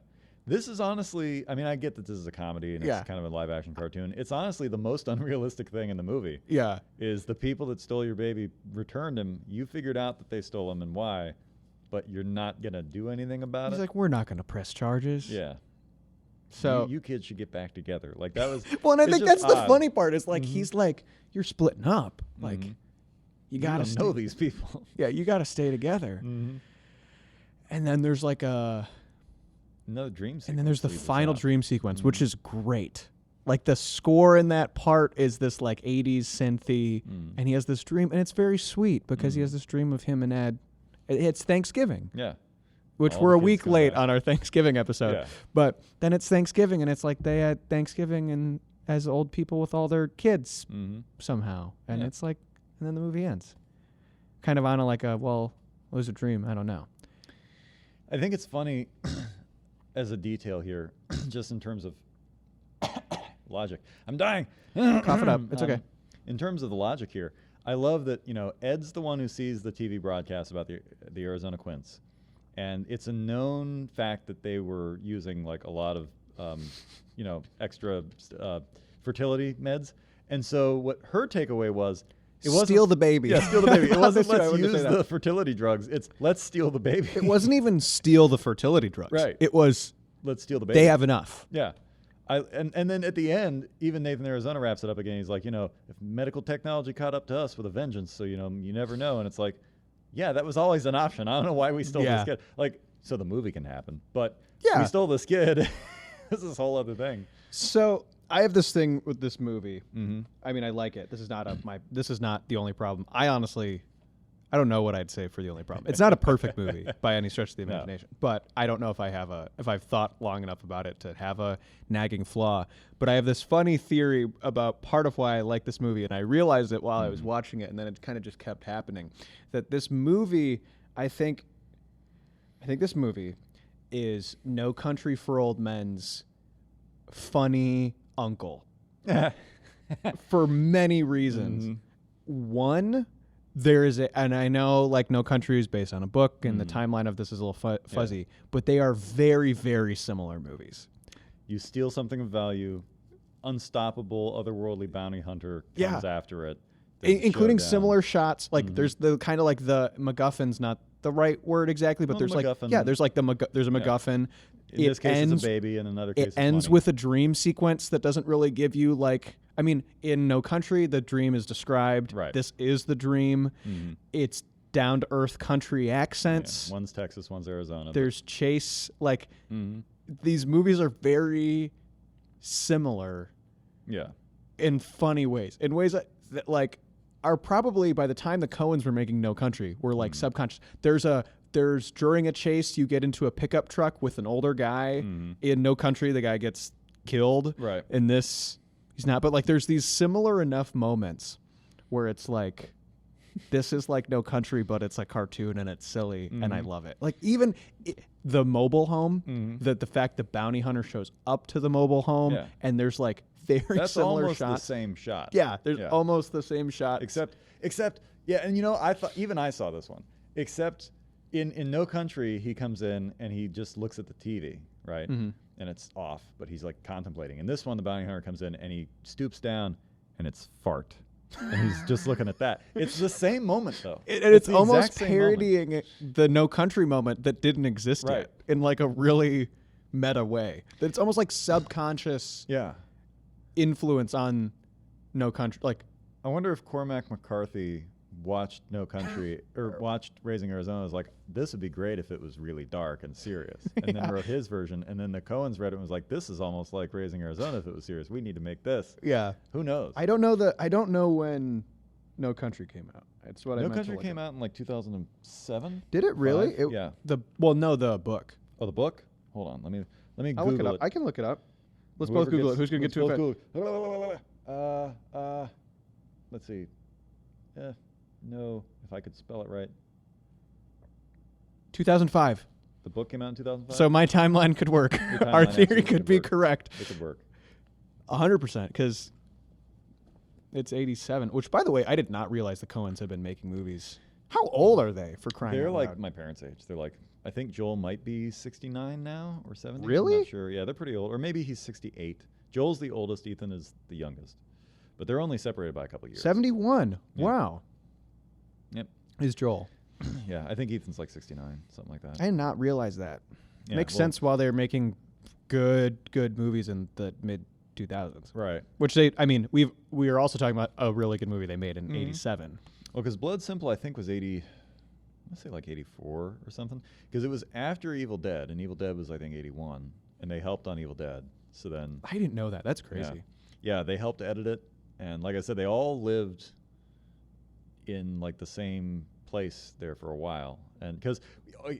This is honestly, I mean, I get that this is a comedy and Yeah. it's kind of a live action cartoon. It's honestly the most unrealistic thing in the movie Yeah. is the people that stole your baby returned him. You figured out that they stole him and why, but you're not going to do anything about He's it. like, we're not going to press charges. Yeah. So you kids should get back together. Like that was, well, and I it's think just that's the odd. funny part is like, Mhm. he's like, you're splitting up. Like, Mhm. you got to know these people. Yeah, you got to stay together. Mm-hmm. And then there's like Another dream sequence. and then there's the leads us final out. dream sequence, which Mhm. is great. Like the score in that part is this like 80s synthy, Mm. and he has this dream, and it's very sweet because he Mhm. has this dream of him and Ed. It's Thanksgiving, Yeah. which All we're the a kids week come late back. on our Thanksgiving episode. Yeah. But then it's Thanksgiving, and it's like they had Thanksgiving and as old people with all their kids Mm-hmm. somehow, and Yeah. it's like, and then the movie ends, kind of on a like a well, it was a dream. I don't know. I think it's funny as a detail here, just in terms of logic. I'm dying. Cough it up. It's okay. In terms of the logic here, I love that Ed's the one who sees the TV broadcast about the Arizona Quints, and it's a known fact that they were using like a lot of extra fertility meds, and so what her takeaway was. It wasn't Steal the baby. Yeah, steal the baby. It wasn't That's what I let's wanted to use say that. the fertility drugs. It's let's steal the baby. It wasn't even steal the fertility drugs. Right. It was Let's steal the baby. they have enough. Yeah. And then at the end, even Nathan Arizona wraps it up again. He's like, if medical technology caught up to us with a vengeance, so you never know. And it's like, yeah, that was always an option. I don't know why we stole Yeah. this kid. Like, so the movie can happen, but Yeah. we stole this kid. This is a whole other thing. So I have this thing with this movie. Mm-hmm. I mean, I like it. This is not this is not the only problem. I don't know what I'd say for the only problem. It's not a perfect movie by any stretch of the No. imagination, but I don't know if I've thought long enough about it to have a nagging flaw. But I have this funny theory about part of why I like this movie, and I realized it while I was watching it, and then it kind of just kept happening. That this movie, I think this movie is No Country for Old Men's funny uncle for many reasons. Mhm. One, there is and I know like No Country is based on a book, and the timeline of this is a little fuzzy, but they are very, very similar movies. You steal something of value, unstoppable, otherworldly bounty hunter Yeah. comes after it. There's a Including showdown. similar shots. Like there's the kind of like the MacGuffin's not the right word exactly, but Well, there's MacGuffin. like there's like there's a MacGuffin. In this case, it's a baby. In another case, It ends money. with a dream sequence that doesn't really give you like. I mean, in No Country, the dream is described. Right. This is the dream. Mhm. It's down to earth country Yeah. accents. One's Texas, one's Arizona. There's chase. Like Mhm. these movies are very similar Yeah. in funny ways, in ways that like are probably by the time the Coens were making No Country were like subconscious. There's during a chase you get into a pickup truck with an older guy. Mhm. In No Country, the guy gets killed. Right. In this, he's not. But like, there's these similar enough moments where it's like, this is like No Country, but it's a cartoon and it's silly, and I love it. Like even the mobile home, the fact the bounty hunter shows up to the mobile home, Yeah. and there's like very That's similar almost shots. the same shot. Yeah, there's almost the same shot. Except, yeah, and I thought even I saw this one. Except in No Country, he comes in and he just looks at the TV, right? and it's off, but he's like contemplating. And this one, the bounty hunter comes in and he stoops down, and it's fart. And he's just looking at that. It's the same moment, though. It's almost parodying the No Country moment that didn't exist Right. yet in like a really meta way. That it's almost like subconscious influence on No Country. Like, I wonder if Cormac McCarthy watched No Country or watched Raising Arizona. Was like, this would be great if it was really dark and serious, and then wrote his version. And then the Coens read it and was like, this is almost like Raising Arizona if it was serious. We need to make this. yeah, Who knows? I don't know when No Country came out. It's what I No meant to Country look came up. out in like 2007. Did it really? Yeah. The book. Oh, the book. Hold on. Let me I'll Google look it up. I can look it up. Let's both Google it. Who's gonna get to it? Let's see. No, if I could spell it right. 2005. The book came out in 2005. So my timeline could work. timeline Our theory absolutely could could be work. correct. It could work. 100%, because it's 87. Which, by the way, I did not realize the Coens had been making movies. How old are they, for crying They're out like loud? my parents' age. They're like, I think Joel might be 69 now or 70. Really? I'm not sure. Yeah, they're pretty old. Or maybe he's 68. Joel's the oldest. Ethan is the youngest. But they're only separated by a couple years. 71. Yeah. Wow. Yep. Is Joel. Yeah, I think Ethan's like 69, something like that. I did not realize that. Yeah, Makes well, sense while they're making good movies in the mid 2000s. Right. Which we are also talking about a really good movie they made in 87. Well, because Blood Simple, I think, was 80, let's say like 84 or something. Because it was after Evil Dead, and Evil Dead was, I think, 81. And they helped on Evil Dead. So then... I didn't know that. That's crazy. Yeah, they helped edit it. And like I said, they all lived in like the same place there for a while. And because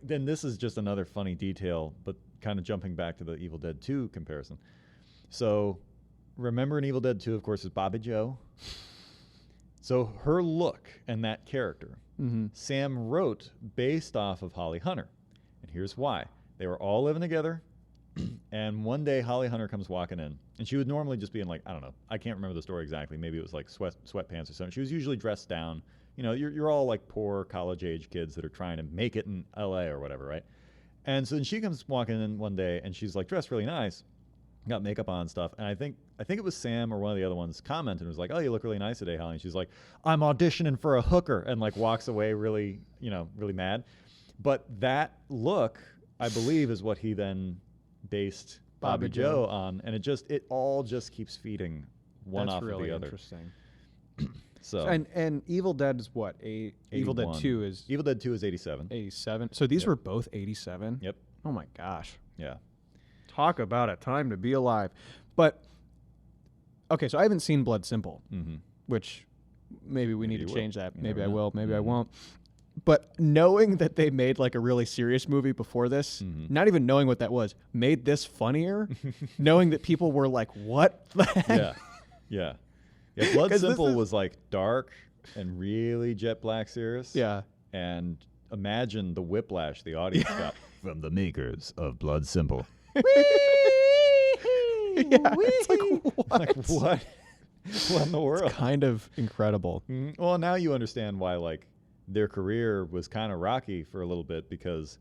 then this is just another funny detail, but kind of jumping back to the Evil Dead 2 comparison. So remember in Evil Dead 2, of course, is Bobby Joe. So her look and that character, Sam wrote based off of Holly Hunter. And here's why. They were all living together. And one day Holly Hunter comes walking in, and she would normally just be in like, I don't know, I can't remember the story exactly. Maybe it was like sweatpants or something. She was usually dressed down. You know, you're all like poor college-age kids that are trying to make it in L.A. or whatever, right? And so then she comes walking in one day, and she's like dressed really nice, got makeup on and stuff. And I think it was Sam or one of the other ones commented and was like, "Oh, you look really nice today, Holly." And she's like, "I'm auditioning for a hooker," and like walks away really mad. But that look, I believe, is what he then based Bobby Joe on, and it all just keeps feeding one off really of the other. Interesting. So and Evil Dead is what? Evil Dead 2 is Evil Dead 2 is 87. 87. So these were both 87. Yep. Oh my gosh. Yeah. Talk about a time to be alive. But okay, so I haven't seen Blood Simple, which maybe we need to change that. Maybe I will. Maybe I won't. But knowing that they made like a really serious movie before this, not even knowing what that was, made this funnier. Knowing that people were like, "What the heck?" Yeah. Blood Simple was like dark and really jet black serious. Yeah. And imagine the whiplash the audience got from the makers of Blood Simple. It's like, what? Like, what? What in the world? It's kind of incredible. Well, now you understand why like their career was kind of rocky for a little bit, because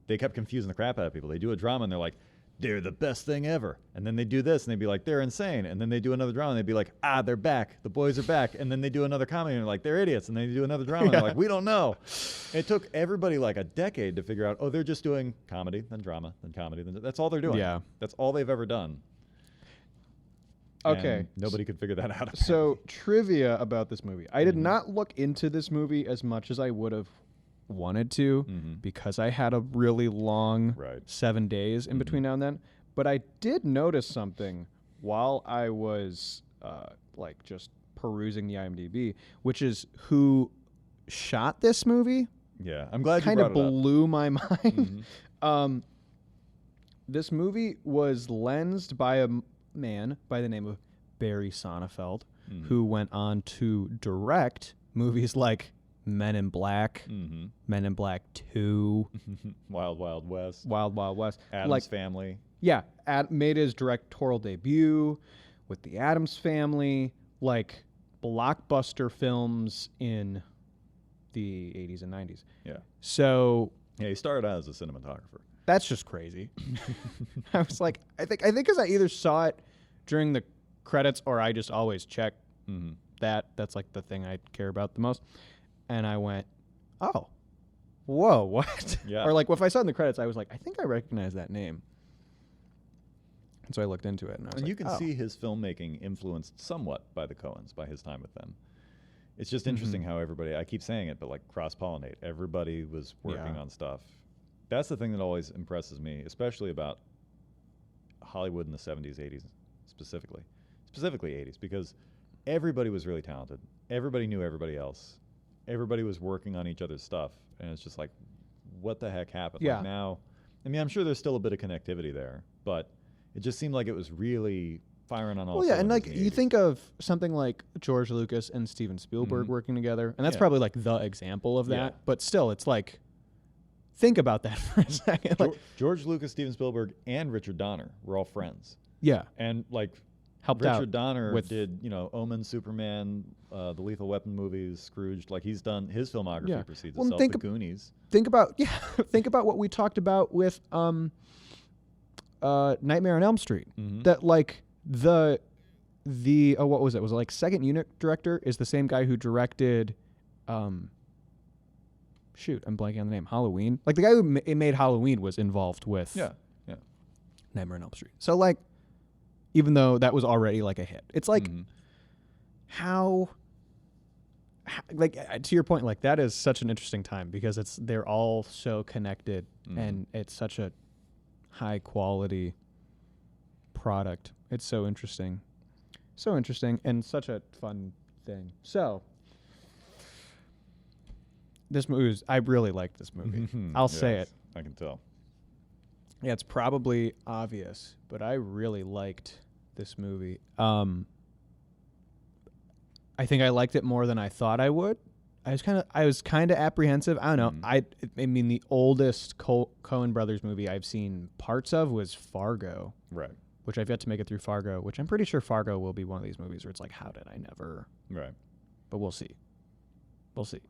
they kept confusing the crap out of people. They do a drama and they're like, they're the best thing ever. And then they do this and they'd be like, they're insane. And then they do another drama and they'd be like, they're back. The boys are back. And then they do another comedy and they're like, they're idiots. And then they do another drama and they're like, we don't know. It took everybody like a decade to figure out, they're just doing comedy, then drama, then comedy. That's all they're doing. Yeah. That's all they've ever done. Okay. And nobody could figure that out. Apparently. So trivia about this movie. I did not look into this movie as much as I would have wanted to, because I had a really long 7 days in between now and then. But I did notice something while I was like just perusing the IMDb, which is who shot this movie. Yeah, I'm glad you kind brought of it up. blew my mind. This movie was lensed by a man by the name of Barry Sonnenfeld, who went on to direct movies like Men in Black, Men in Black 2, Wild Wild West, Wild Wild West, Addams Family. Yeah, made his directorial debut with the Addams Family, like blockbuster films in the 80s and 90s. Yeah. So yeah, he started out as a cinematographer. That's just crazy. I was like, I think because I either saw it during the credits or I just always check that. That's like the thing I care about the most. And I went, oh, whoa, what? Yeah. Or like if I saw it in the credits, I was like, I think I recognize that name. And so I looked into it, and I was And like, you can see his filmmaking influenced somewhat by the Coens, by his time with them. It's just interesting how everybody, I keep saying it, but like cross-pollinate. Everybody was working on stuff. That's the thing that always impresses me, especially about Hollywood in the 70s, 80s specifically 80s, because everybody was really talented. Everybody knew everybody else. Everybody was working on each other's stuff, and it's just like, what the heck happened? Yeah. Like now, I mean, I'm sure there's still a bit of connectivity there, but it just seemed like it was really firing on all cylinders. Well, yeah, and like in the you 80s. think of something like George Lucas and Steven Spielberg working together, and that's probably like the example of that. Yeah. But still, it's like, think about that for a second. Like, George Lucas, Steven Spielberg, and Richard Donner were all friends. yeah, And like helped out Richard Donner with did, Omen, Superman, the Lethal Weapon movies, Scrooge. Like he's done, his filmography precedes Well, itself. think The Goonies. think about what we talked about with Nightmare on Elm Street. That like the what was it? Was it like second unit director is the same guy who directed shoot, I'm blanking on the name. Halloween. Like the guy who made Halloween was involved with Nightmare on Elm Street. So like, even though that was already like a hit, it's like how like to your point, like that is such an interesting time because they're all so connected and it's such a high quality product. It's so interesting and such a fun thing. So this movie I really liked this movie. I'll say it. I can tell. Yeah, it's probably obvious, but I really liked this movie. I think I liked it more than I thought I would. I was kind of apprehensive. I don't know. I mean, the oldest Coen Brothers movie I've seen parts of was Fargo. Right. Which I've yet to make it through Fargo, which I'm pretty sure Fargo will be one of these movies where it's like, how did I never? Right. But we'll see. We'll see.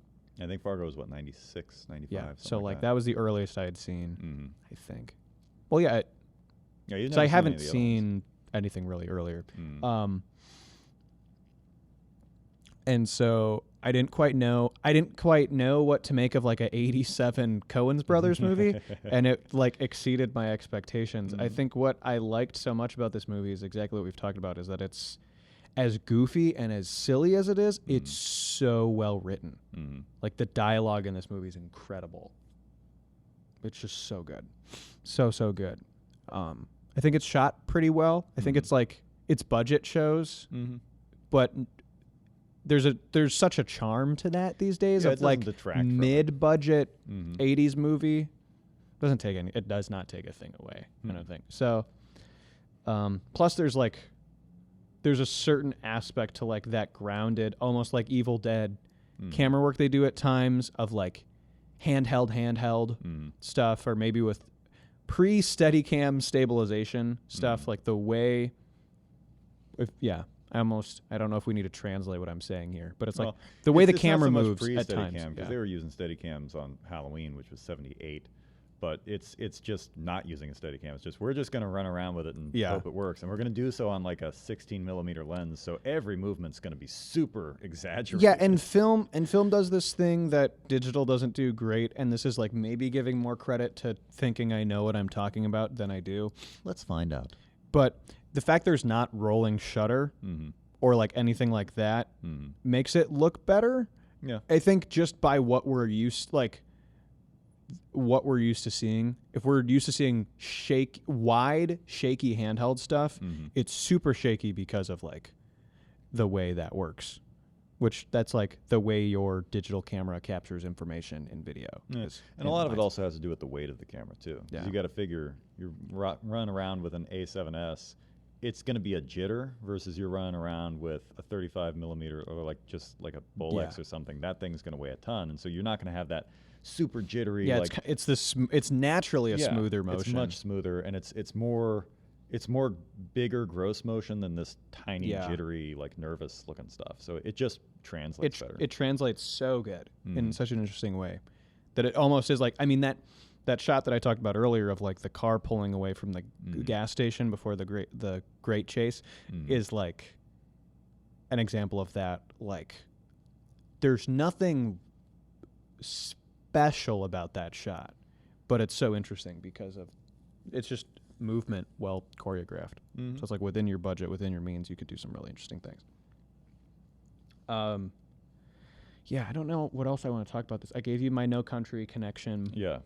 I think Fargo was, 96, 95? Yeah, something so like that was the earliest I had seen, I think. Well, yeah. You've So I never haven't any of the other seen anything really earlier. ones. And so I didn't quite know what to make of like a 87 Coen Brothers movie, and it like exceeded my expectations. I think what I liked so much about this movie is exactly what we've talked about, is that it's as goofy and as silly as it is, it's so well written. Like the dialogue in this movie is incredible. It's just so good. So good. I think it's shot pretty well. I think it's like its budget shows, but there's such a charm to that these days of like mid-budget 80s movie. It does not take a thing away, I don't think. So plus there's a certain aspect to like that grounded, almost like Evil Dead camera work they do at times of like handheld stuff, or maybe with pre-Steadicam stabilization stuff, like the way I don't know if we need to translate what I'm saying here, but it's like the way the camera moves at times. Because they were using Steadicams on Halloween, which was 78, but it's just not using a Steadicam. It's just we're just going to run around with it and hope it works, and we're going to do so on like a 16 millimeter lens, so every movement's going to be super exaggerated. Yeah, and film does this thing that digital doesn't do great, and this is like maybe giving more credit to thinking I know what I'm talking about than I do. Let's find out. But the fact there's not rolling shutter or like anything like that makes it look better. Yeah, I think just by what we're used to seeing. If we're used to seeing wide, shaky handheld stuff, it's super shaky because of like the way that works. Which that's like the way your digital camera captures information in video. Yeah. And a lot of it also has to do with the weight of the camera too. Because you got to figure you run around with an A7S, it's going to be a jitter versus you're running around with a 35 millimeter or like just like a Bolex or something. That thing's going to weigh a ton, and so you're not going to have that super jittery. Yeah, like, it's naturally a smoother motion. It's much smoother, and it's more bigger gross motion than this tiny jittery like nervous looking stuff. So it just translates better. It translates so good in such an interesting way that it almost is like, I mean, that shot that I talked about earlier of like the car pulling away from the gas station before the great chase is like an example of that. Like, there's nothing special about that shot, but it's so interesting because of it's just movement well choreographed. So it's like within your budget, within your means, you could do some really interesting things. Yeah, I don't know what else I want to talk about this. I gave you my No Country connection. Yeah,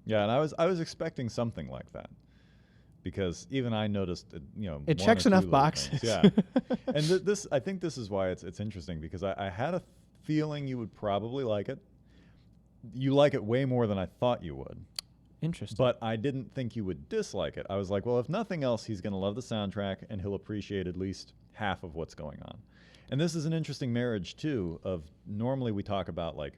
and I was expecting something like that because even I noticed it checks enough boxes. Yeah, and this I think this is why it's interesting because I had a feeling you would probably like it. You like it way more than I thought you would. Interesting. But I didn't think you would dislike it. I was like, well, if nothing else, he's going to love the soundtrack and he'll appreciate at least half of what's going on. And this is an interesting marriage, too, of normally we talk about, like,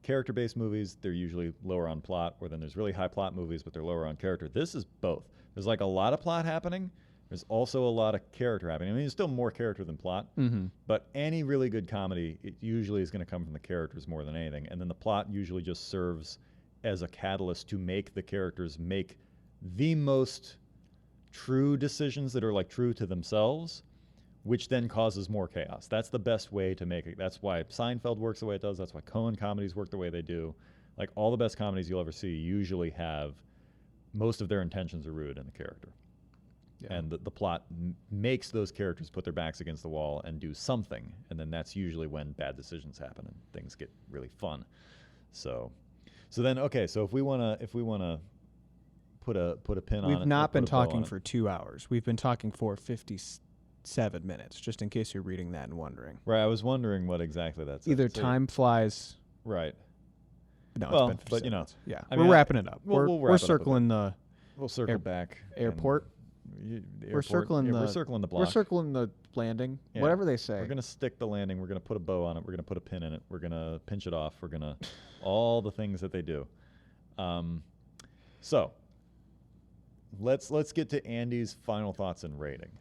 character-based movies. They're usually lower on plot, or then there's really high plot movies, but they're lower on character. This is both. There's, like, a lot of plot happening. There's also a lot of character happening. I mean, there's still more character than plot, but any really good comedy, it usually is going to come from the characters more than anything. And then the plot usually just serves as a catalyst to make the characters make the most true decisions that are, like, true to themselves, which then causes more chaos. That's the best way to make it. That's why Seinfeld works the way it does. That's why Coen comedies work the way they do. Like, all the best comedies you'll ever see usually have most of their intentions are rooted in the character. Yeah. And the plot makes those characters put their backs against the wall and do something, and then that's usually when bad decisions happen and things get really fun. So then, okay, so if we wanna put a pin on it. We've not been talking for 2 hours. We've been talking for 57 minutes, just in case you're reading that and wondering. Right, I was wondering what exactly that's. Either time flies. Right. No, well, it's been 57 but minutes. Yeah, we're wrapping it up. We're circling the. We'll circle back. Airport. We're circling the. We're circling the block. We're circling the landing. Yeah. Whatever they say. We're gonna stick the landing. We're gonna put a bow on it. We're gonna put a pin in it. We're gonna pinch it off. We're gonna all the things that they do. So let's get to Andy's final thoughts and rating.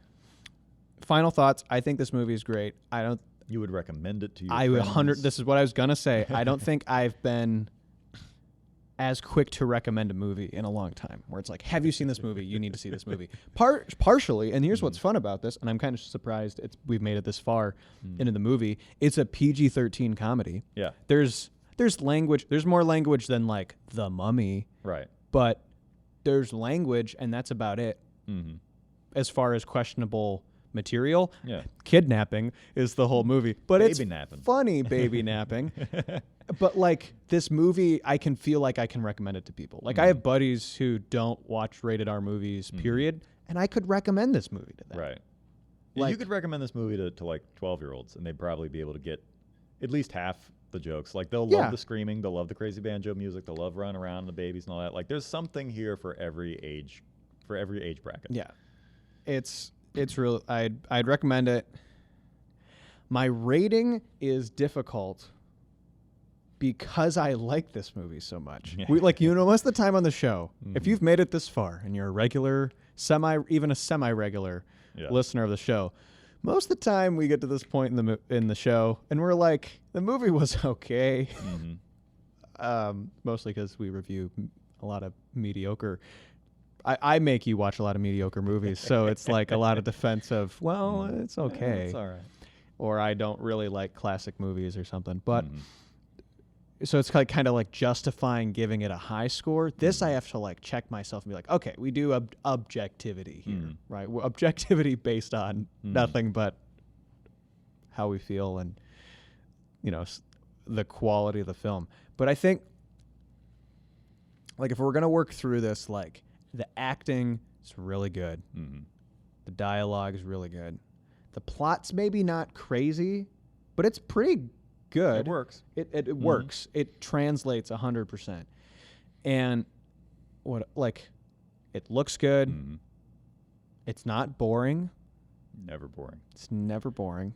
Final thoughts. I think this movie is great. You would recommend it to your I would friends? This is what I was gonna say. I don't think I've been as quick to recommend a movie in a long time, where it's like, have you seen this movie? You need to see this movie. Partially, and here's what's fun about this, and I'm kind of surprised we've made it this far into the movie. It's a PG-13 comedy. Yeah. There's language. There's more language than like The Mummy. Right. But there's language, and that's about it. As far as questionable material, kidnapping is the whole movie. But baby it's napping. Funny baby napping. But like this movie, I can feel like I can recommend it to people. Like I have buddies who don't watch rated R movies, period, and I could recommend this movie to them. Right. Like, you could recommend this movie to like 12-year-olds, and they'd probably be able to get at least half the jokes. Like they'll love the screaming, they'll love the crazy banjo music, they'll love running around the babies and all that. Like there's something here for every age bracket. Yeah, it's real. I'd recommend it. My rating is difficult because I like this movie so much. Most of the time on the show, if you've made it this far and you're a regular, even a semi-regular listener of the show, most of the time we get to this point in the show and we're like, the movie was okay. Mostly because we review a lot of mediocre. I make you watch a lot of mediocre movies, so it's like a lot of defense of, well, it's okay. It's all right. Or I don't really like classic movies or something. But so it's like kind of like justifying giving it a high score. This I have to like check myself and be like, okay, we do objectivity here, right? Well, objectivity based on nothing but how we feel and the quality of the film. But I think like if we're gonna work through this, like the acting is really good, the dialogue is really good, the plot's maybe not crazy, but it's pretty good. It works. It works. It translates 100%. And it looks good. It's not boring. Never boring. It's never boring.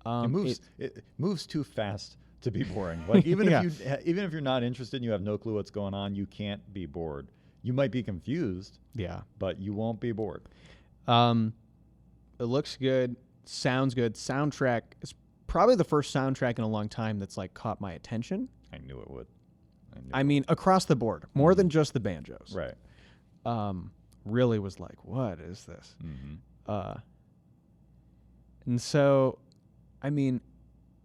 It moves too fast to be boring. Like even if you're not interested and you have no clue what's going on, you can't be bored. You might be confused. Yeah. But you won't be bored. It looks good. Sounds good. Soundtrack is probably the first soundtrack in a long time that's like caught my attention. I knew it would. I mean, across the board, more than just the banjos. Right. Really was like, what is this? Mm-hmm. And so, I mean,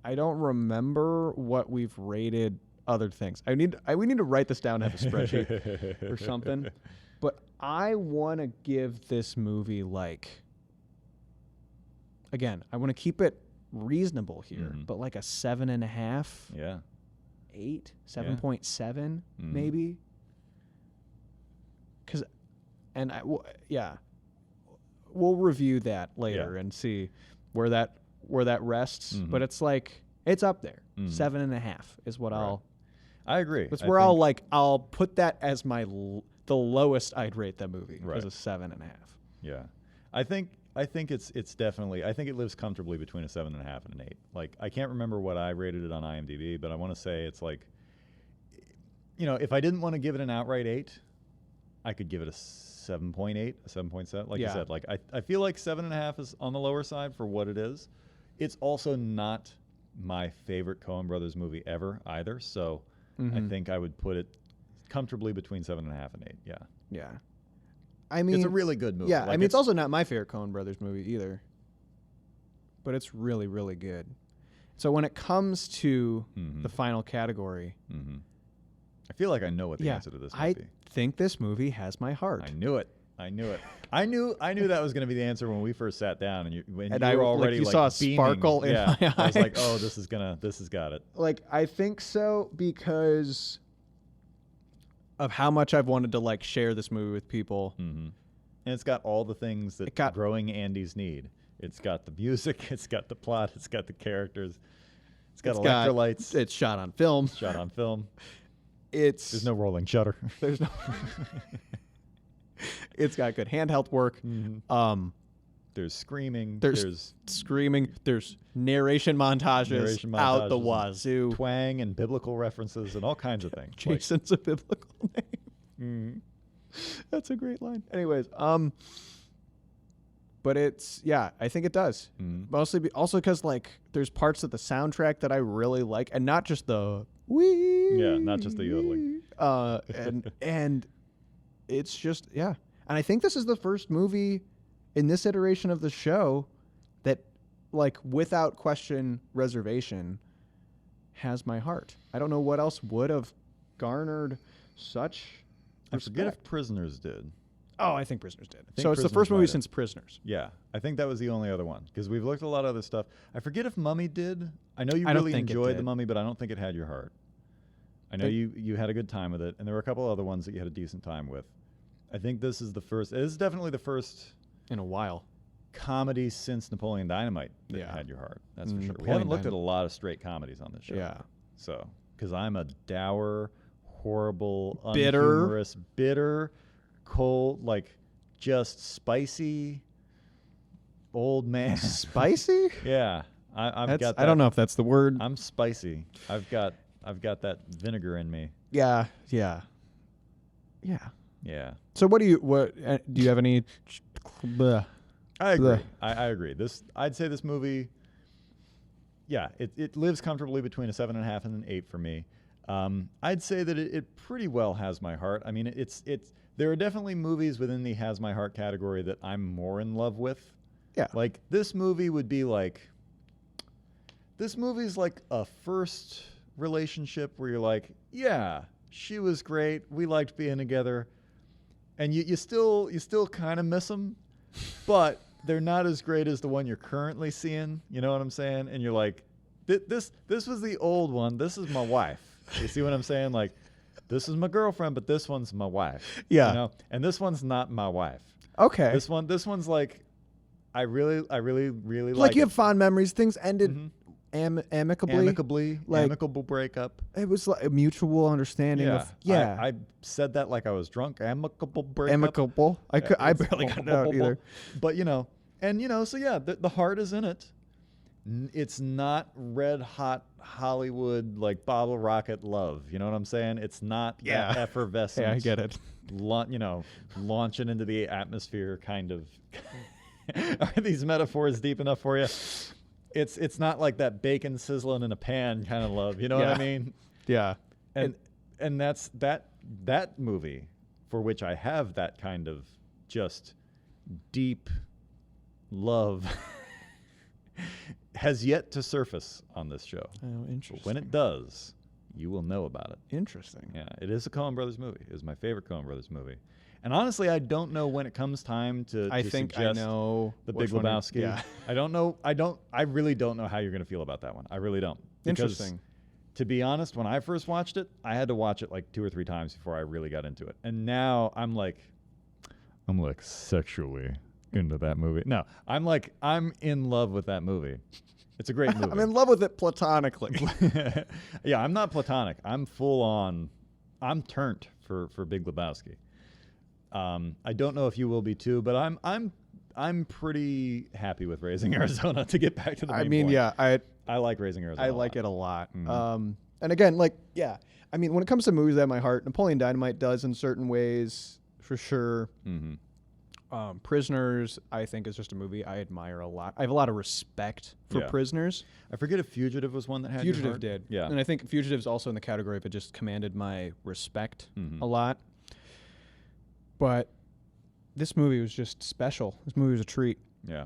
I don't remember what we've rated other things. We need to write this down and have a spreadsheet or something. But I want to give this movie again, I want to keep it reasonable here, but like a 7.5. Yeah. 8, 7.7 maybe. We'll review that later and see where that rests. But it's it's up there. 7.5 is what I agree. That's where I'll put that as the lowest I'd rate that movie as a 7.5. Yeah, I think it's definitely. I think it lives comfortably between a 7.5 and an 8. Like, I can't remember what I rated it on IMDb, but I want to say it's like, if I didn't want to give it an outright 8, I could give it a 7.8, a 7.7. Like you said, like I feel like 7.5 is on the lower side for what it is. It's also not my favorite Coen Brothers movie ever either. So I think I would put it comfortably between 7.5 and 8. Yeah. Yeah. I mean, it's a really good movie. Yeah. It's also not my favorite Coen Brothers movie either, but it's really, really good. So when it comes to the final category, I feel like I know what the answer to this movie. I think this movie has my heart. I knew it. I knew that was going to be the answer when we first sat down, and you were already you saw a beaming. sparkle in my eye. I was like, oh, this has got it. Like, I think so because of how much I've wanted to share this movie with people. And it's got all the things that growing Andys need. It's got the music, it's got the plot, it's got the characters, it's got electrolytes. It's shot on film. There's no rolling shutter. There's no. It's got good handheld work. There's screaming. There's screaming. There's narration montages out the wazoo. Twang and biblical references and all kinds of things. Jason's a biblical name. That's a great line. Anyways, but I think it does. Mostly also because there's parts of the soundtrack that I really like, and not just the not just the yodeling. And it's just and I think this is the first movie in this iteration of the show that without question, reservation, has my heart. I don't know what else would have garnered such respect. I forget if Prisoners did. Oh, I think Prisoners did. So it's the first movie since Prisoners. Yeah, I think that was the only other one because we've looked at a lot of other stuff. I forget if Mummy did. I know you really enjoyed The Mummy, but I don't think it had your heart. I know you had a good time with it, and there were a couple other ones that you had a decent time with. I think this is the first. It is definitely the first in a while comedy since Napoleon Dynamite that had your heart. That's for sure. Napoleon We haven't looked at a lot of straight comedies on this show. Yeah. So, because I'm a dour, horrible, bitter, unhumorous, bitter, cold, just spicy old man. Spicy? Yeah. I've got that. I don't know if that's the word. I'm spicy. I've got that vinegar in me. Yeah. So what do you have any? I agree. I agree. I'd say this movie. Yeah, it lives comfortably between a 7.5 and an 8 for me. I'd say that it pretty well has my heart. I mean, there are definitely movies within the has my heart category that I'm more in love with. Yeah. Like this movie would be this movie's like a first relationship where you're like, yeah, she was great. We liked being together. And you still kind of miss them, but they're not as great as the one you're currently seeing. You know what I'm saying? And you're like, this was the old one. This is my wife. You see what I'm saying? Like, this is my girlfriend, but this one's my wife. Yeah. You know? And this one's not my wife. Okay. This one's like, I really like. Like you have fond memories. Things ended amicably. Amicable breakup. It was like a mutual understanding. I said that like I was drunk. Amicable breakup. Amicable. I barely got it out either. But so yeah, the heart is in it. It's not red hot Hollywood like bottle rocket love. You know what I'm saying? It's not that effervescent. Yeah, I get it. Launching into the atmosphere kind of. Are these metaphors deep enough for you? It's not like that bacon sizzling in a pan kind of love. You know what I mean? Yeah. And and that's that movie for which I have that kind of just deep love has yet to surface on this show. Oh, interesting. But when it does, you will know about it. Interesting. Yeah, it is a Coen Brothers movie. It is my favorite Coen Brothers movie. And honestly, I don't know when it comes time to think I suggest know The Big Lebowski. Yeah. I don't know. I really don't know how you're going to feel about that one. I really don't. Because, Interesting. to be honest, when I first watched it, I had to watch it like 2 or 3 times before I really got into it. And now I'm like sexually into that movie. No, I'm in love with that movie. It's a great movie. I'm in love with it platonically. Yeah, I'm not platonic. I'm full on. I'm turned for Big Lebowski. I don't know if you will be too, but I'm pretty happy with Raising Arizona. To get back to the main point. Yeah, I like Raising Arizona. I like it a lot. Mm-hmm. And again, I mean, when it comes to movies that have my heart, Napoleon Dynamite does in certain ways, for sure. Mm-hmm. Prisoners, I think, is just a movie I admire a lot. I have a lot of respect for Prisoners. I forget if Fugitive was one that had Fugitive your heart. did. Yeah. And I think Fugitive's also in the category of it just commanded my respect a lot. But this movie was just special. This movie was a treat. Yeah.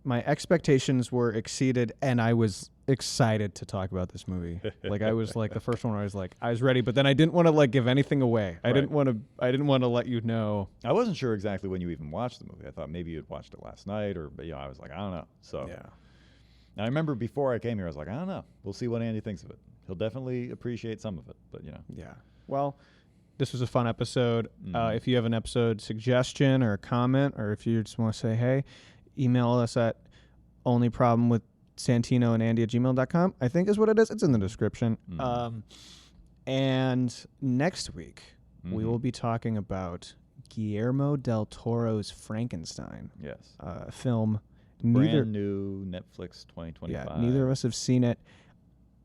My expectations were exceeded, and I was excited to talk about this movie. Like, I was like the first one where I was ready, but then I didn't want to like give anything away. I didn't want to let you know. I wasn't sure exactly when you even watched the movie. I thought maybe you had watched it last night, but I was like, I don't know. So yeah. And I remember before I came here, I was like, I don't know. We'll see what Andy thinks of it. He'll definitely appreciate some of it, but Yeah. Well, this was a fun episode. If you have an episode suggestion or a comment, or if you just want to say hey, email us at onlyproblemwithsantinoandandy@gmail.com, I think is what it is. It's in the description. And next week, we will be talking about Guillermo del Toro's Frankenstein. Yes. Film. Brand new Netflix 2025. Yeah, neither of us have seen it.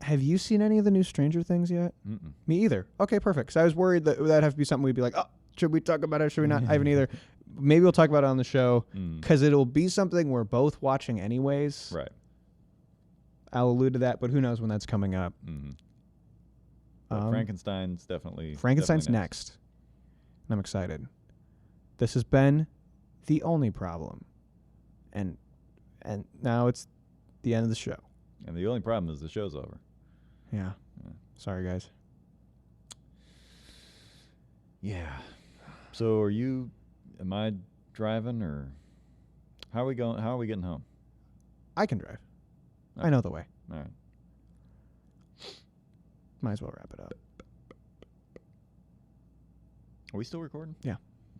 Have you seen any of the new Stranger Things yet? Mm-mm. Me either. Okay, perfect. Because I was worried that that'd have to be something we'd be like, oh, should we talk about it? Should we not? I haven't either. Maybe we'll talk about it on the show because it'll be something we're both watching anyways. Right. I'll allude to that, but who knows when that's coming up. Frankenstein's definitely next. And I'm excited. This has been The Only Problem. And now it's the end of the show. And the only problem is the show's over. Yeah. Sorry, guys. Yeah. So am I driving, or how are we going? How are we getting home? I can drive. Okay. I know the way. All right. Might as well wrap it up. Are we still recording? Yeah.